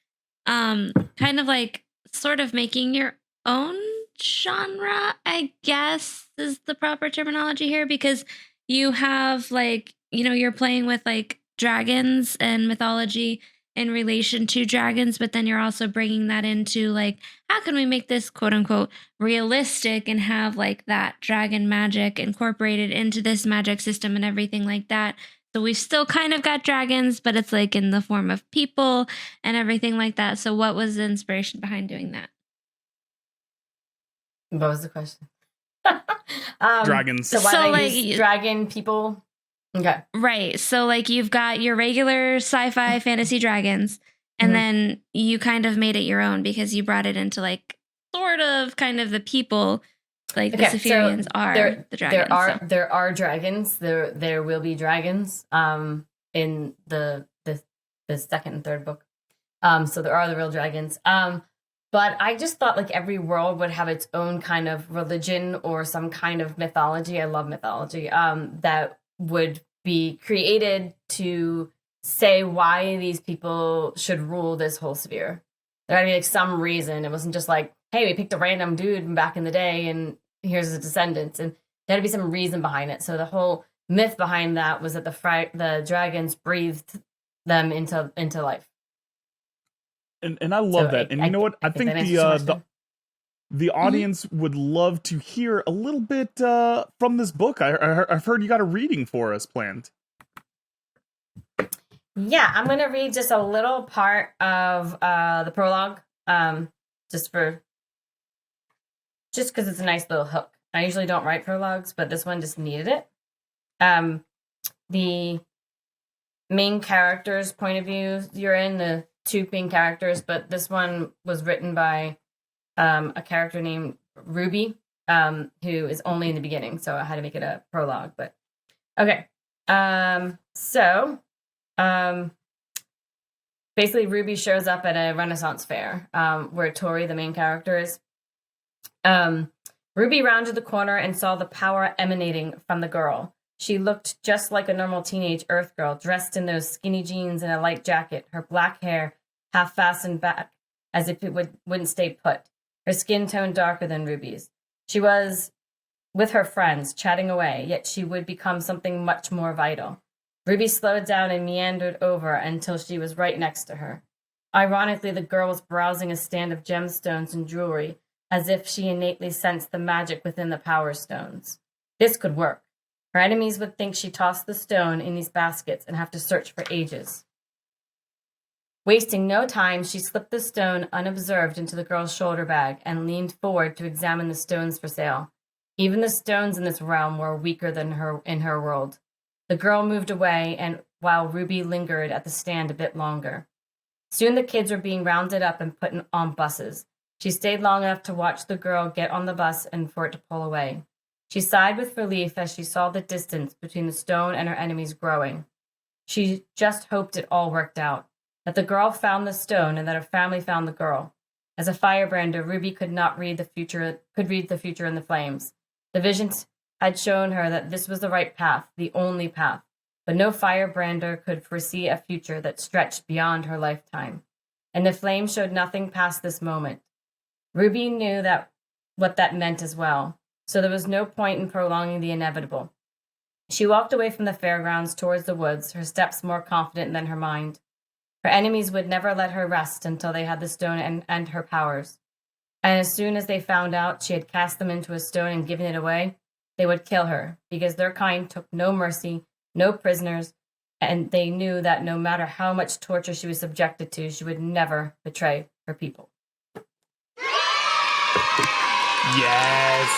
kind of like sort of making your own genre, I guess is the proper terminology here, because you have like, you're playing with like dragons and mythology in relation to dragons, but then you're also bringing that into like, how can we make this quote unquote realistic and have like that dragon magic incorporated into this magic system and everything like that. So we've still kind of got dragons, but it's like in the form of people and everything like that. So what was the inspiration behind doing that? What was the question? Dragons. So why So, they like, use dragon people? Okay. Right. So like you've got your regular sci-fi fantasy dragons, and then you kind of made it your own because you brought it into like sort of kind of the people, like the Spherians are the dragons. There are dragons. There will be dragons in the second and third book. So there are the real dragons. But I just thought like every world would have its own kind of religion or some kind of mythology. I love mythology. That would be created to say why these people should rule this whole sphere. There had to be like some reason. It wasn't just like, hey, we picked a random dude from back in the day and here's his descendants. And there had to be some reason behind it. So the whole myth behind that was that the dragons breathed them into life. And I love that. And you know what? I think the audience would love to hear a little bit from this book. I've heard you got a reading for us planned. Yeah, I'm going to read just a little part of the prologue, just because it's a nice little hook. I usually don't write prologues, but this one just needed it. The main character's point of view, you're in the two main characters, but this one was written by a character named Ruby, who is only in the beginning, so I had to make it a prologue. But okay, basically Ruby shows up at a Renaissance fair where Tori, the main character, is. Ruby rounded the corner and saw the power emanating from the girl. She looked just like a normal teenage Earth girl, dressed in those skinny jeans and a light jacket, her black hair half fastened back as if it wouldn't stay put, her skin tone darker than Ruby's. She was with her friends, chatting away, yet she would become something much more vital. Ruby slowed down and meandered over until she was right next to her. Ironically, the girl was browsing a stand of gemstones and jewelry, as if she innately sensed the magic within the power stones. This could work. Her enemies would think she tossed the stone in these baskets and have to search for ages. Wasting no time, she slipped the stone unobserved into the girl's shoulder bag and leaned forward to examine the stones for sale. Even the stones in this realm were weaker than in her world. The girl moved away, and while Ruby lingered at the stand a bit longer. Soon the kids were being rounded up and put on buses. She stayed long enough to watch the girl get on the bus and for it to pull away. She sighed with relief as she saw the distance between the stone and her enemies growing. She just hoped it all worked out, that the girl found the stone and that her family found the girl. As a firebrander, Ruby could read the future in the flames. The visions had shown her that this was the right path, the only path, but no firebrander could foresee a future that stretched beyond her lifetime. And the flames showed nothing past this moment. Ruby knew what that meant as well, so there was no point in prolonging the inevitable. She walked away from the fairgrounds towards the woods, her steps more confident than her mind. Her enemies would never let her rest until they had the stone and her powers. And as soon as they found out she had cast them into a stone and given it away, they would kill her, because their kind took no mercy, no prisoners, and they knew that no matter how much torture she was subjected to, she would never betray her people. Yes.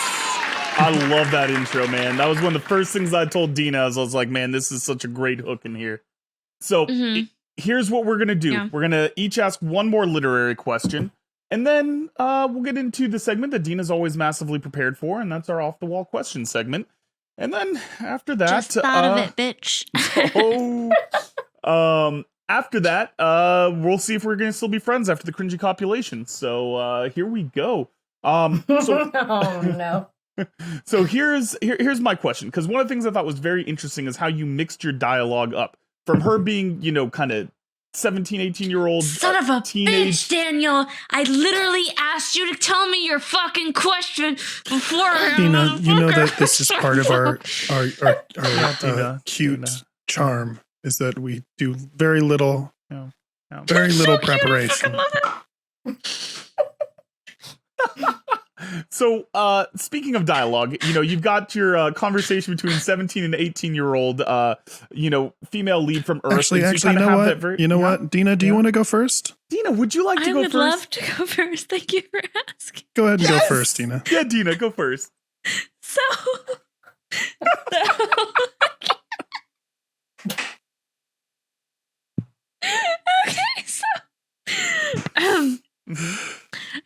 I love that intro, man. That was one of the first things I told Dina. I was like, man, this is such a great hook in here. So here's what we're going to do. Yeah. We're going to each ask one more literary question. And then we'll get into the segment that Dina's always massively prepared for, and that's our off-the-wall question segment. And then after that... Just thought of it, bitch. After that, we'll see if we're going to still be friends after the cringy copulation. So here we go. Oh, no. So here's my question, because one of the things I thought was very interesting is how you mixed your dialogue up. from her being, kind of 17, 18-year-old Son of a teenage. bitch, Daniel. I literally asked you to tell me your fucking question beforehand. Dina, you know that this is part of our Dina, cute Dina. charm, is that we do very little No. very little So cute, I preparation. fucking love it. So, speaking of dialogue, you've got your conversation between 17 and 18-year-old, female lead from Earth. Actually, and so you know have what? that very- You know Yeah. what? Dina, do you Yeah. want to go first? Dina, would you like to I go would first? love to go first. Thank you for asking. Go ahead and go Yes! first, Dina. Yeah, Dina, go first. So, okay, so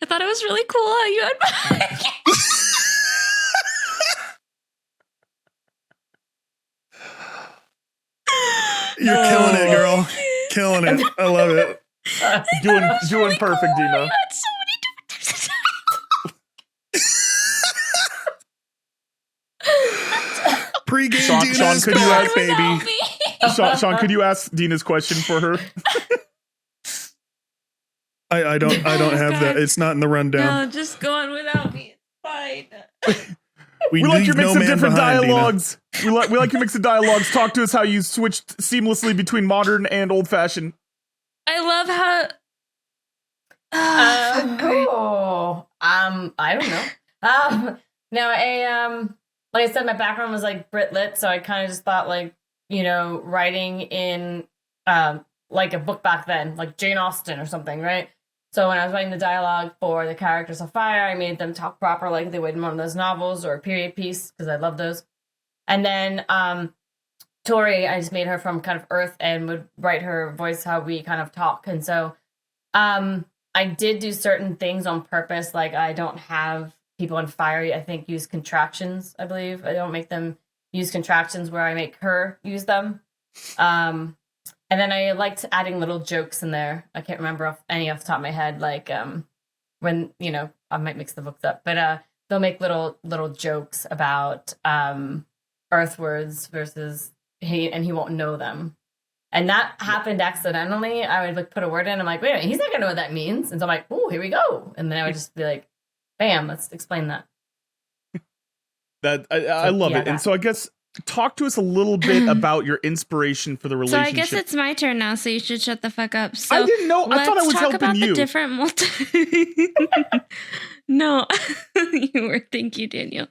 I thought it was really cool how you had You're killing it, girl. Killing it. I love it. Doing perfect, cool. Dina. You had so many different types of Pre-game Sean, Dina's could you back, ask- baby. Sean, could you ask Dina's question for her? I don't have God. that. It's not in the rundown. No, just go on without me. It's fine. We like leave your mix no of man different behind, Dina. dialogues. We like your mix of dialogues. Talk to us how you switched seamlessly between modern and old fashioned. I love how. I don't know. No, like I said, my background was like Brit Lit, so I kind of just thought writing in like a book back then, like Jane Austen or something, right? So when I was writing the dialogue for the characters of Fire, I made them talk proper like they would in one of those novels or a period piece, because I love those. And then Tori, I just made her from kind of Earth and would write her voice how we kind of talk. And so I did do certain things on purpose, like I don't have people on Fire, I think, use contractions, I believe. I don't make them use contractions where I make her use them. And then I liked adding little jokes in there. I can't remember any off the top of my head, like when, I might mix the books up, but they'll make little jokes about Earth words versus he won't know them. And that happened accidentally. I would put a word in, I'm like, wait a minute, he's not gonna know what that means. And so I'm like, oh, here we go. And then I would just be like, bam, let's explain that. I love it. And so I guess talk to us a little bit about your inspiration for the So relationship. I guess it's my turn now, so you should shut the fuck up. So I didn't know. I thought I was let's talk helping about you. the different No, you were. Thank you, Daniel.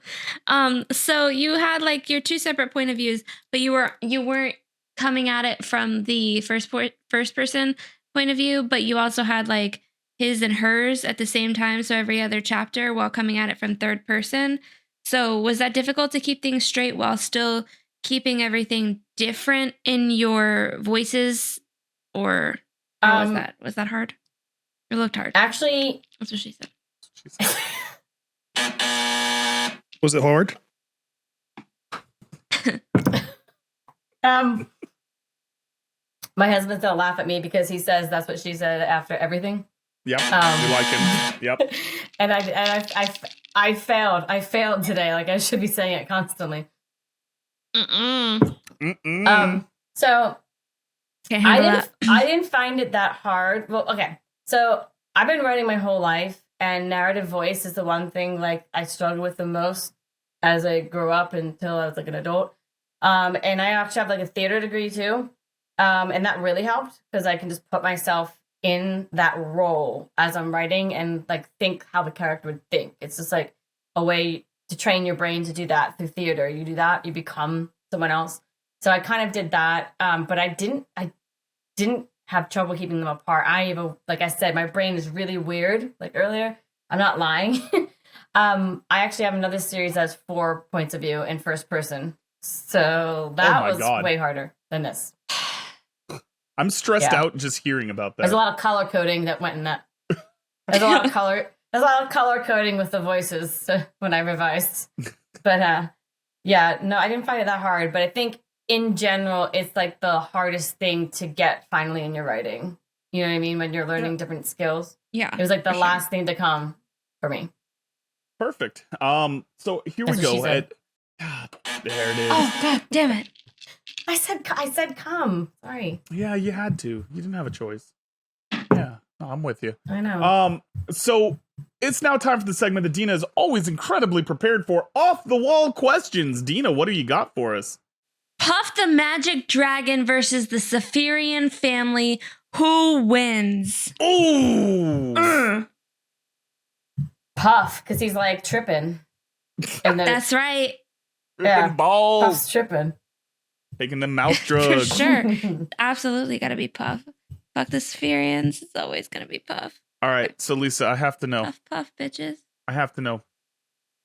So you had like your two separate point of views, but you weren't coming at it from the first person point of view, but you also had like his and hers at the same time. So every other chapter while coming at it from third person. So was that difficult to keep things straight while still keeping everything different in your voices, or was that hard? It looked hard. Actually, That's what she said. Was it hard? my husband's gonna laugh at me because he says that's what she said after everything. Yep. You like him. Yep. And I failed. I failed today. Like I should be saying it constantly. So Can't handle that. I didn't find it that hard. Well, okay. So I've been writing my whole life, and narrative voice is the one thing like I struggled with the most as I grew up until I was like an adult. And I actually have like a theater degree too. And that really helped because I can just put myself in that role as I'm writing and like think how the character would think. It's just like a way to train your brain to do that through theater. You do that, you become someone else. So I kind of did that, but I didn't have trouble keeping them apart. Like I said, my brain is really weird. Like earlier, I'm not lying. I actually have another series that's 4 points of view in first person. So that was way harder than this. I'm stressed out just hearing about that. There's a lot of color coding that went in that. There's a lot of color. There's a lot of color coding with the voices when I revised. But yeah, no, I didn't find it that hard. But I think in general, it's like the hardest thing to get finally in your writing. You know what I mean? When you're learning different skills. Yeah. It was like the last thing to come for me. Perfect. So here That's we what she go. said. There it is. Oh, God damn it. I said come. Sorry. Yeah, you had to. You didn't have a choice. Yeah, no, I'm with you. I know. So it's now time for the segment that Dina is always incredibly prepared for. Off the wall questions. Dina, what do you got for us? Puff the Magic Dragon versus the Saphirian family. Who wins? Ooh. Puff, because he's like tripping. And then, That's right. Yeah. Balls. Puff's tripping. Taking the mouth For drugs. sure. Absolutely got to be Puff. Fuck the Saphirians. It's always going to be Puff. All right, so Lisa, I have to know. Puff, puff, bitches. I have to know.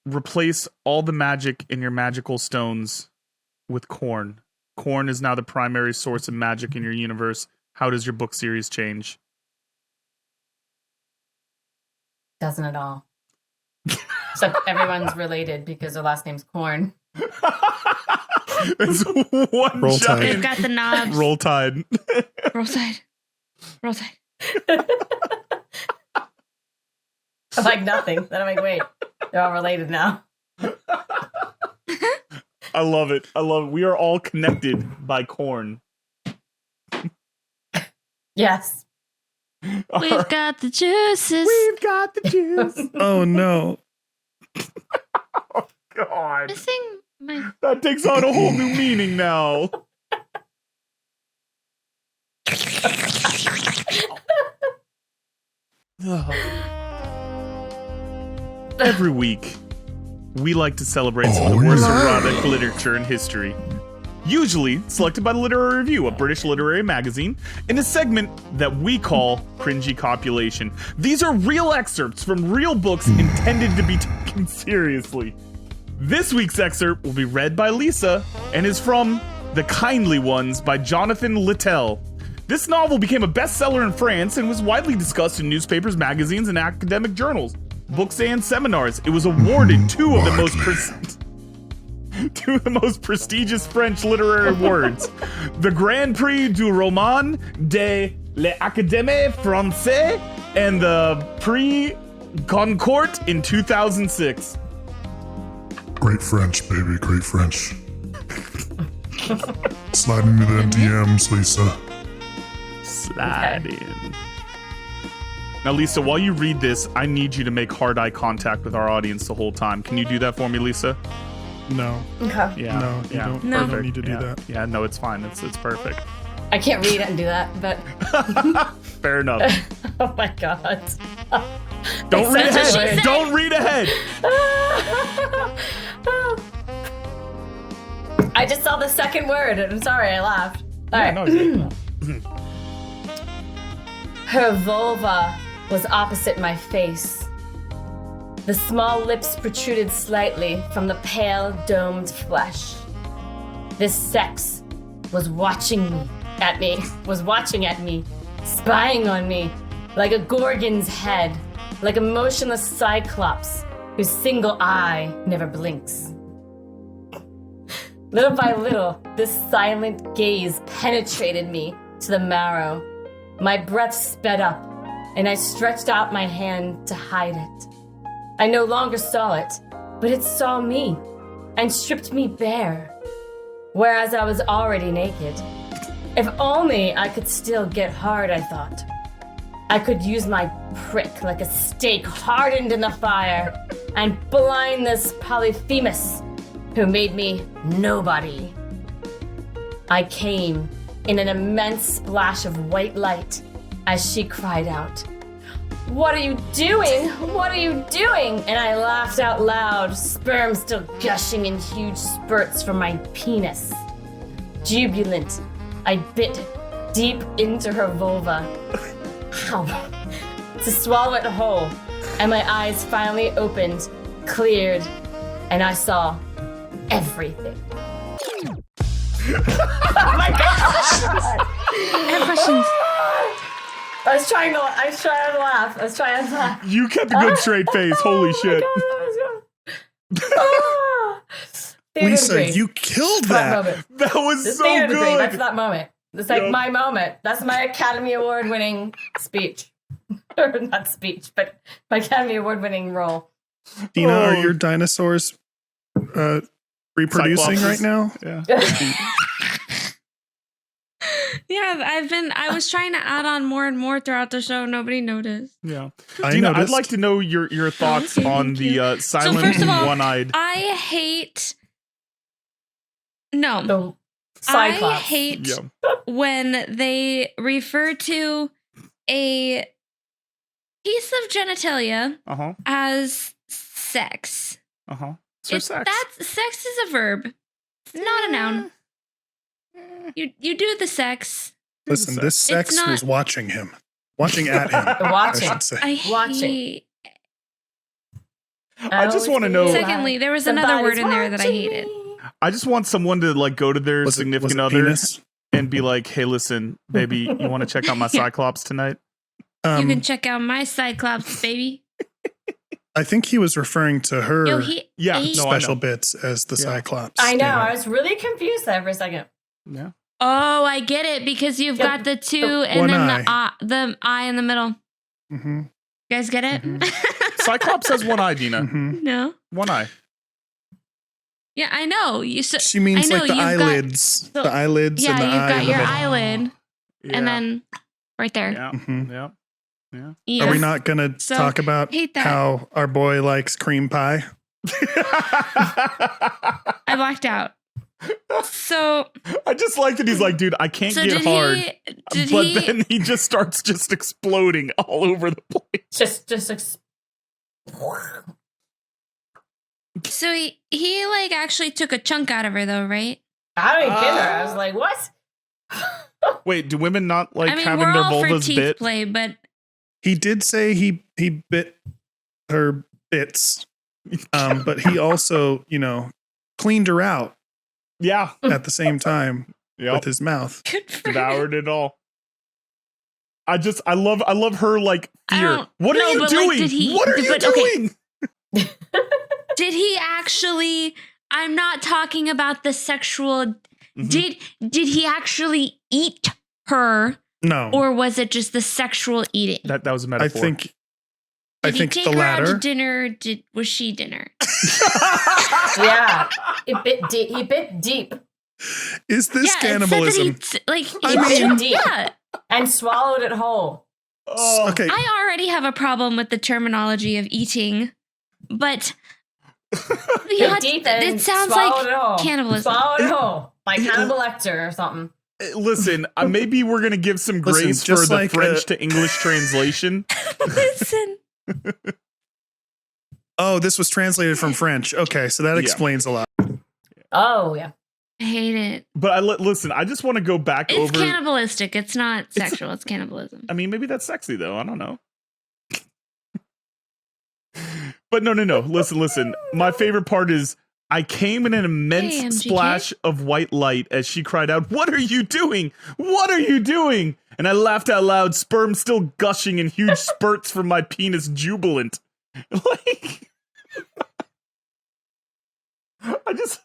Replace all the magic in your magical stones with corn. Corn is now the primary source of magic in your universe. How does your book series change? Doesn't at all. Except everyone's related because their last name's Corn. It's one Roll Tide. They've got the knobs. Roll Tide. Roll Tide. Roll Tide. I'm like nothing. Then I'm like, wait, they're all related now. I love it. I love it. We are all connected by corn. Yes. We've got the juices. We've got the juice. Oh no. Oh, God. Missing my. That takes on a whole new meaning now. Every week, we like to celebrate some of the worst erotic literature in history. Usually selected by the Literary Review, a British literary magazine, in a segment that we call Cringy Copulation. These are real excerpts from real books intended to be taken seriously. This week's excerpt will be read by Lisa and is from The Kindly Ones by Jonathan Littell. This novel became a bestseller in France and was widely discussed in newspapers, magazines, and academic journals, books, and seminars. It was awarded two of the most prestigious French literary awards, the Grand Prix du Roman de l'Académie Française and the Prix Goncourt in 2006. Great French, baby, great French. Slide into them DMs, Lisa. Slide in. Now, Lisa, while you read this, I need you to make hard eye contact with our audience the whole time. Can you do that for me, Lisa? No. Okay. Yeah. No, you don't. No. You don't need to do that. Yeah, no, it's fine. It's perfect. I can't read it and do that, but Fair enough. oh my god. Don't read That's what she ahead. said. Don't read ahead. I just saw the second word and I'm sorry, I laughed. All Yeah, right. no, it's good. Her vulva was opposite my face. The small lips protruded slightly from the pale, domed flesh. This sex was watching at me, spying on me, like a gorgon's head, like a motionless cyclops whose single eye never blinks. Little by little, this silent gaze penetrated me to the marrow. My breath sped up, and I stretched out my hand to hide it. I no longer saw it, but it saw me, and stripped me bare, whereas I was already naked. If only I could still get hard, I thought. I could use my prick like a stake hardened in the fire, and blind this Polyphemus, who made me nobody. I came in an immense splash of white light as she cried out, "What are you doing? What are you doing?" And I laughed out loud, sperm still gushing in huge spurts from my penis. Jubilant, I bit deep into her vulva. Ow. To swallow it whole, and my eyes finally opened, cleared, and I saw everything. Oh my god! I have questions. I was trying to laugh. You kept a good straight face. Holy shit. Lisa, Degree. you killed That that. moment. That was This so theater degree, that's good. that moment. It's like Yep. my moment. That's my Academy Award winning speech. Or not speech, but my Academy Award winning role. Dina, are Oh. your dinosaurs reproducing Cyclopses. right now? Yeah. Yeah, I was trying to add on more and more throughout the show. Nobody noticed. Yeah. I Dina, noticed. I'd like to know your thoughts Okay, on thank the you. silent first of all, one-eyed. I hate. No. The I Cyclops. hate Yeah. when they refer to a piece of genitalia Uh-huh. as sex. Uh-huh. So sex. Sex is a verb. It's not a noun. You do the sex. Listen, this sex not- was watching him. Watching at him, I Watching. should say. I Watching. hate. I just wanna know- Secondly, there was another word in there that I hated. I just want someone to like go to their Was it significant other penis? and be like, "Hey, listen, baby, you want to check out my Yeah. Cyclops tonight?" You can check out my Cyclops, baby. I think he was referring to her Yo, Yeah, he- no, special I know. bits as the Yeah. Cyclops. I know. Yeah. I was really confused there for a second. Yeah. Oh, I get it because you've Yeah, got the two and one then eye. the eye in the middle. Mm-hmm. You guys get it? Cyclops has one eye, Dina. Mm-hmm. No. One eye. Yeah, I know. She means I know, like the you've got- eyelids. The eyelids Yeah, and the you've eye got in the your middle. eyelid Yeah. and then right there. Yeah. Mhm. Yeah. Yeah. Yeah. Are we not going to So, talk about hate that. how our boy likes cream pie? I blacked out. So, I just like that he's like, dude, I can't so get did hard. he? But then he just starts just exploding all over the place. Just So he like actually took a chunk out of her though, right? I don't even get her. I was like, what? Wait, do women not like I mean, having we're their all for vulvas teeth bit? play, but He did say he bit her bits, but he also, cleaned her out Yeah. at the same time Yep. with his mouth. good for him. Devoured it all. I love her like I fear. don't What are know, you but, like, doing? did he- What are you but, okay. doing? Did he actually? I'm not talking about the sexual. Mhm. Did he actually eat her, No, or was it just the sexual eating? That was a I metaphor. think Did he take the her out to latter. dinner? Was she dinner? Yeah. He bit deep Is this it said that cannibalism? like I he mean- bit- yeah. and swallowed it whole. Oh, Okay, I already have a problem with the terminology of eating, but yeah, Bit deep and it sounds swallowed like it whole. cannibalism. Swallowed it whole. Like Hannibal Lecter or something. Listen, maybe we're gonna give some Listen, grace for just the like, French to English translation. Listen, Oh, this was translated from French. Okay, so that Yeah. explains a lot. Oh, yeah. I hate it. But listen, I just want to go back It's over. cannibalistic. It's not sexual. It's cannibalism. I mean, maybe that's sexy though. I don't know. But no. Listen. My favorite part is I came in an immense Hey, MGK. splash of white light as she cried out, "What are you doing? What are you doing?" And I laughed out loud, sperm still gushing in huge spurts from my penis, jubilant. Like, I just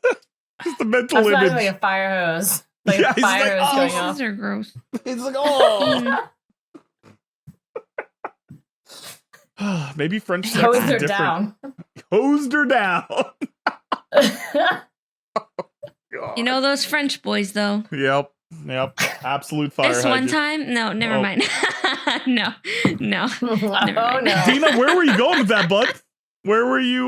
the mental That's not image. like a fire hose. Like Yeah, a he's fire like, hose oh. going off. These are gross. It's like, oh. Maybe French sex Hose is her different. down. Hosed her down. You know those French boys, though. Yep. Absolute fire This one hydrant. time, no, never Oh. mind. no. Oh, mind. no. Dina, where were you going with that, bud? Where were you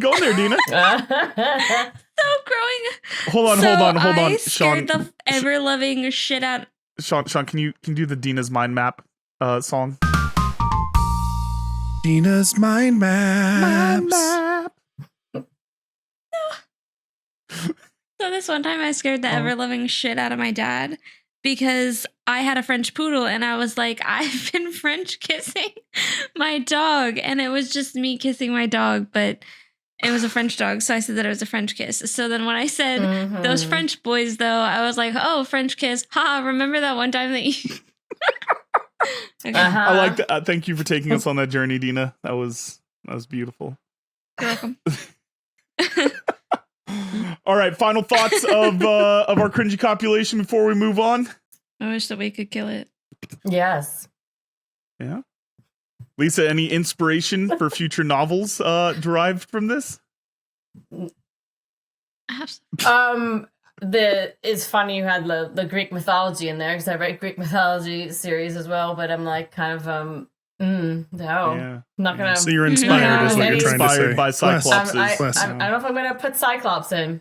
going there, Dina? So growing. Hold on. I Sean, scared the ever loving shit out. Sean, can you do the Dina's mind map song? Dina's mind maps. So this one time, I scared the ever loving shit out of my dad because I had a French poodle, and I was like, I've been French kissing my dog, and it was just me kissing my dog, but it was a French dog, so I said that it was a French kiss. So then when I said those French boys, though, I was like, oh, French kiss. Ha, remember that one time that you... Okay. I like that. Thank you for taking us on that journey, Dina. That was beautiful. You're welcome. All right, final thoughts of our cringy copulation before we move on. I wish that we could kill it. Yes. Yeah. Lisa, any inspiration for future novels derived from this? it's funny you had the Greek mythology in there because I write Greek mythology series as well, but I'm like kind of no, I'm not gonna. So you're inspired, is what you're trying to say. Inspired by Cyclops. I don't know if I'm gonna put Cyclops in.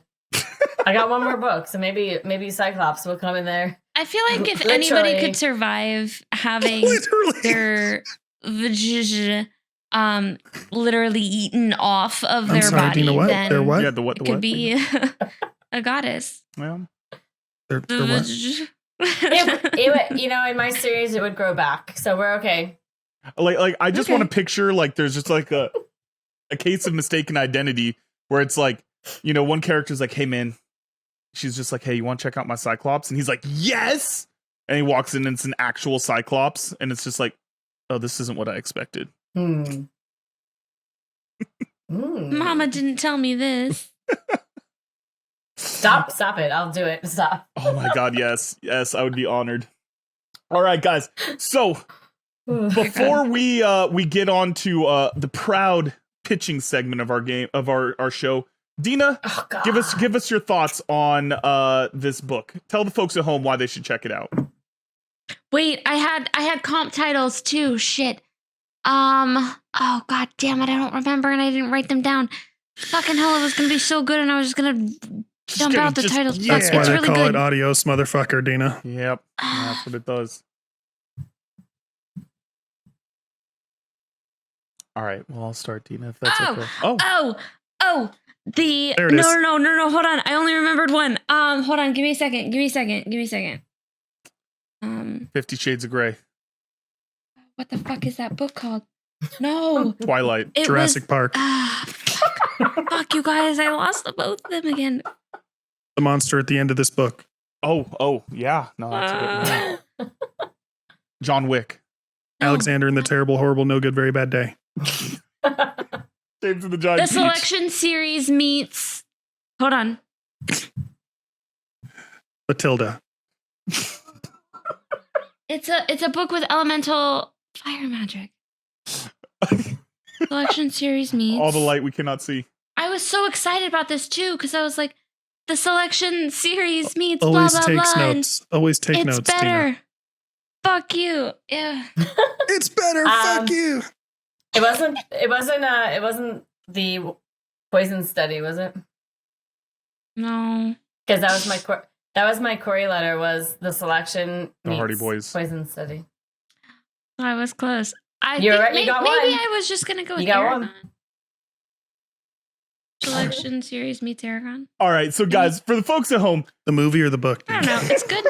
I got one more book, so maybe Cyclops will come in there. I feel like if anybody could survive having their literally eaten off of their body, Dina, what? then Their what? Yeah, the what? it could be a goddess. Well, Their what? In my series, it would grow back, so we're okay. like I just want to picture like there's just like a case of mistaken identity where it's like, one character's like, hey man, she's just like, hey, you want to check out my Cyclops? And he's like, yes. And he walks in and it's an actual Cyclops, and it's just like, oh, this isn't what I expected. Mama didn't tell me this. Stop it. I'll do it. Stop. Oh my God, yes, I would be honored. All right, guys. So before we get on to the proud pitching segment of our game of our show, Dina, give us your thoughts on this book. Tell the folks at home why they should check it out. Wait, I had comp titles too. Shit. Oh god damn it, I don't remember and I didn't write them down. Fucking hell, it was gonna be so good and I was just gonna dump out the titles. Yeah. That's why it's they really call good. it adios, motherfucker, Dina. Yep, that's what it does. All right, well, I'll start, Dina, if that's okay. The There it is. no, hold on. I only remembered one. Hold on, give me a second. 50 Shades of Grey. What the fuck is that book called? No. Twilight. Jurassic Park. Fuck you guys, I lost both of them again. The monster at the end of this book. Oh, yeah. No, that's a good one. John Wick. Alexander and the Terrible, Horrible, No Good, Very Bad Day. James and the Giant The Peach. selection series meets. Hold on. Matilda. It's a book with elemental fire magic. Selection series meets. All the light we cannot see. I was so excited about this too because I was like, the selection series meets Always blah blah takes blah. notes. Always take It's notes, better. Dina. Fuck you. Yeah. It's better. Fuck you. It wasn't the poison study, was it? No. Because that was my query letter, was the selection The Hardy meets Boys. poison study. I was close. You're right, you got maybe one. I was just gonna go with You got Aragon. one. Selection series meets Aragon. All right, so guys, for the folks at home, The movie or the book? I don't know. It's good.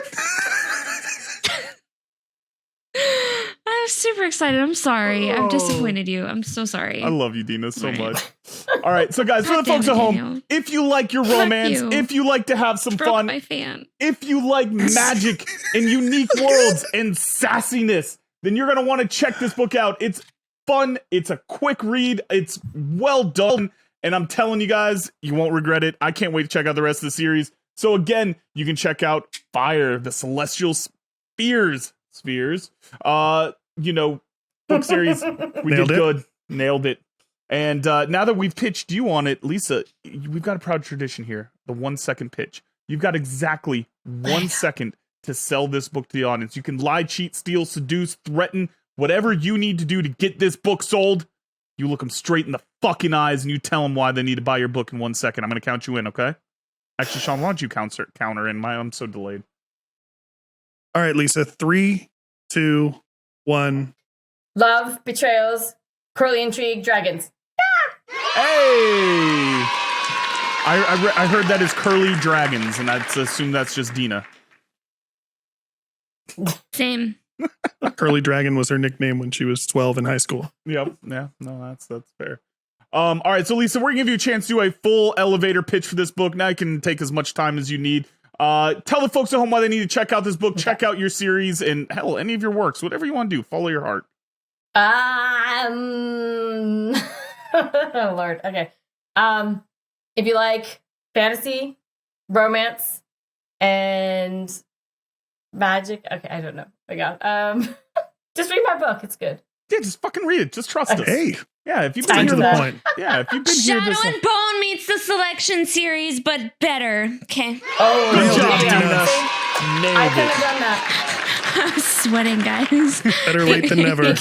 I'm super excited. I'm sorry. I've disappointed you. I'm so sorry. I love you, Dina, so Right. much. All right, so guys, for the God damn folks it, at home, Daniel. if you like your romance, you. if you like to have some Broke fun, my fan. if you like magic and unique worlds and sassiness, then you're going to want to check this book out. It's fun. It's a quick read. It's well done. And I'm telling you guys, you won't regret it. I can't wait to check out the rest of the series. So again, you can check out Fire, the Celestial Spheres. Book series. We Nailed did it. good. Nailed it. And now that we've pitched you on it, Lisa, we've got a proud tradition here. The 1 second pitch. You've got exactly 1 second to sell this book to the audience. You can lie, cheat, steal, seduce, threaten, whatever you need to do to get this book sold. You look them straight in the fucking eyes and you tell them why they need to buy your book in 1 second. I'm going to count you in, okay? Actually, Sean, why don't you counter in? I'm so delayed. All right, Lisa. 3, 2, 1. Love, betrayals, curly intrigue, dragons. Hey! I heard that is Curly Dragons, and I assume that's just Dina. Same. Curly Dragon was her nickname when she was 12 in high school. Yep. Yeah. No, that's fair. All right. So Lisa, we're gonna give you a chance to do a full elevator pitch for this book. Now you can take as much time as you need. Tell the folks at home why they need to check out this book, check out your series, and hell, any of your works, whatever you want to do. Follow your heart. Oh Lord. Okay. If you like fantasy, romance, and magic. Okay, I don't know. I got just read my book. It's good. Yeah, just fucking read it. Just trust us. Hey, Yeah, if you've Time been to here the that. point. Yeah, if you've been here Shadow this and Bone meets the selection series, but better. Okay. Oh, Good job, yeah. Dina. I Nailed could it. have done that. I'm sweating, guys. Better late than never.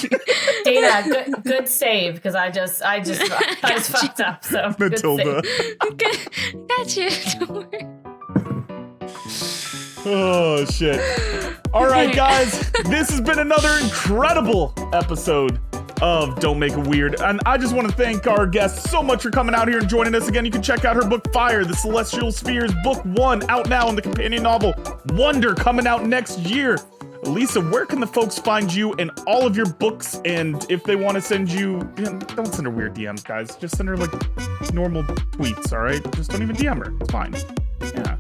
Dina, good save, because I just fucked up. So good Matilda. save. Got you. Don't worry. Oh, shit. All right, guys. This has been another incredible episode of Don't Make It Weird. And I just want to thank our guests so much for coming out here and joining us again. You can check out her book, Fire, The Celestial Spheres, Book 1, out now, in the companion novel, Wonder, coming out next year. Lisa, where can the folks find you and all of your books? And if they want to send you, don't send her weird DMs, guys. Just send her like normal tweets, all right? Just don't even DM her. It's fine. Yeah.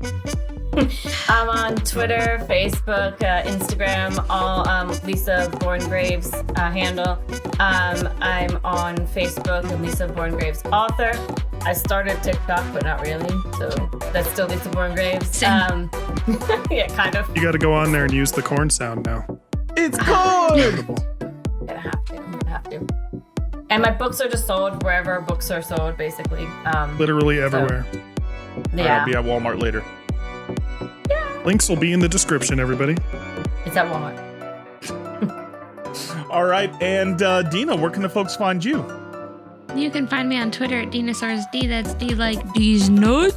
I'm on Twitter, Facebook, Instagram, all Lisa Borne Graves handle. I'm on Facebook, Lisa Borne Graves author. I started TikTok, but not really. So that's still Lisa Borne Graves. Yeah, kind of. You got to go on there and use the corn sound now. It's good! I'm gonna have to. And my books are just sold wherever books are sold, basically. Literally everywhere. Yeah. I'll be at Walmart later. Links will be in the description, everybody. It's at Walmart. All right, and Dina, where can the folks find you? You can find me on Twitter at DinosaurusD. That's D like D's nuts.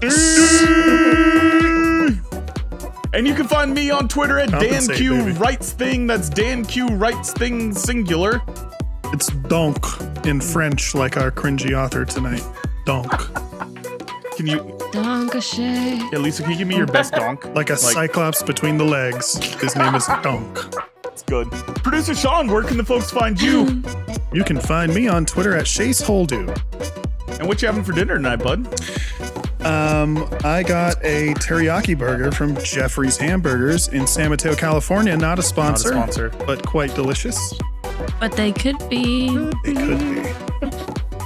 And you can find me on Twitter at Compensate, DanQ baby. Writes Thing. That's DanQ Writes Thing singular. It's donc in French, like our cringy author tonight. Donc. Can you, Donkashay. yeah, Lisa, can you give me your best donk? Like a cyclops between the legs. His name is Donk. That's good. Producer Sean, where can the folks find you? You can find me on Twitter at ShaceHoldu. And what you having for dinner tonight, bud? I got a teriyaki burger from Jeffrey's Hamburgers in San Mateo, California. Not a sponsor, Not a sponsor. but quite delicious. But they could be. They could be.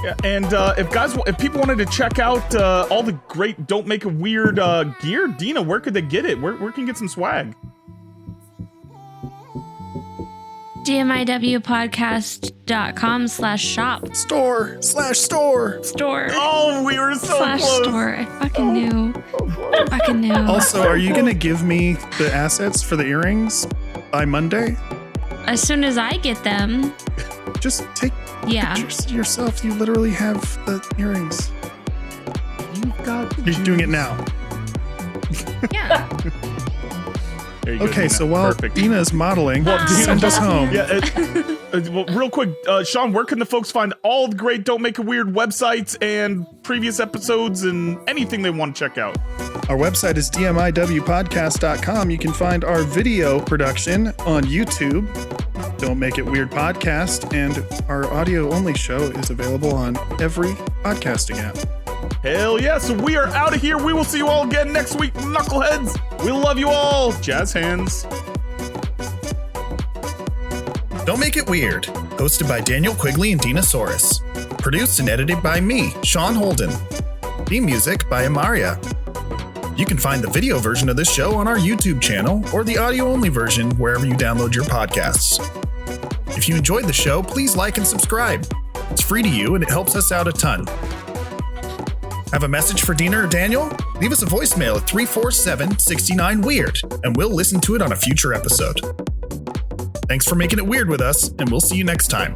Yeah, and if people wanted to check out all the great Don't Make It Weird gear, Dina, where could they get it? Where can you get some swag? DMIWpodcast.com/shop. Store. Store. Oh, we were so / close. store. I fucking knew. Also, are you going to give me the assets for the earrings by Monday? As soon as I get them. Just take Yeah. pictures yourself. You literally have the earrings. You're doing it now. Yeah. There you go, Okay, Dina. so while Perfect. Dina is modeling, Well, Dina- send us home. Yeah, well, real quick, Sean, where can the folks find all the great Don't Make It Weird websites and previous episodes and anything they want to check out? Our website is dmiwpodcast.com. You can find our video production on YouTube, Don't Make It Weird Podcast, and our audio-only show is available on every podcasting app. Hell yeah, so we are out of here. We will see you all again next week, knuckleheads. We love you all. Jazz hands. Don't Make It Weird, hosted by Daniel Quigley and Dinosaurus. Produced and edited by me, Sean Holden. Theme music by Amaria. You can find the video version of this show on our YouTube channel or the audio-only version wherever you download your podcasts. If you enjoyed the show, please like and subscribe. It's free to you and it helps us out a ton. Have a message for Dina or Daniel? Leave us a voicemail at 347-69-WEIRD, and we'll listen to it on a future episode. Thanks for making it weird with us, and we'll see you next time.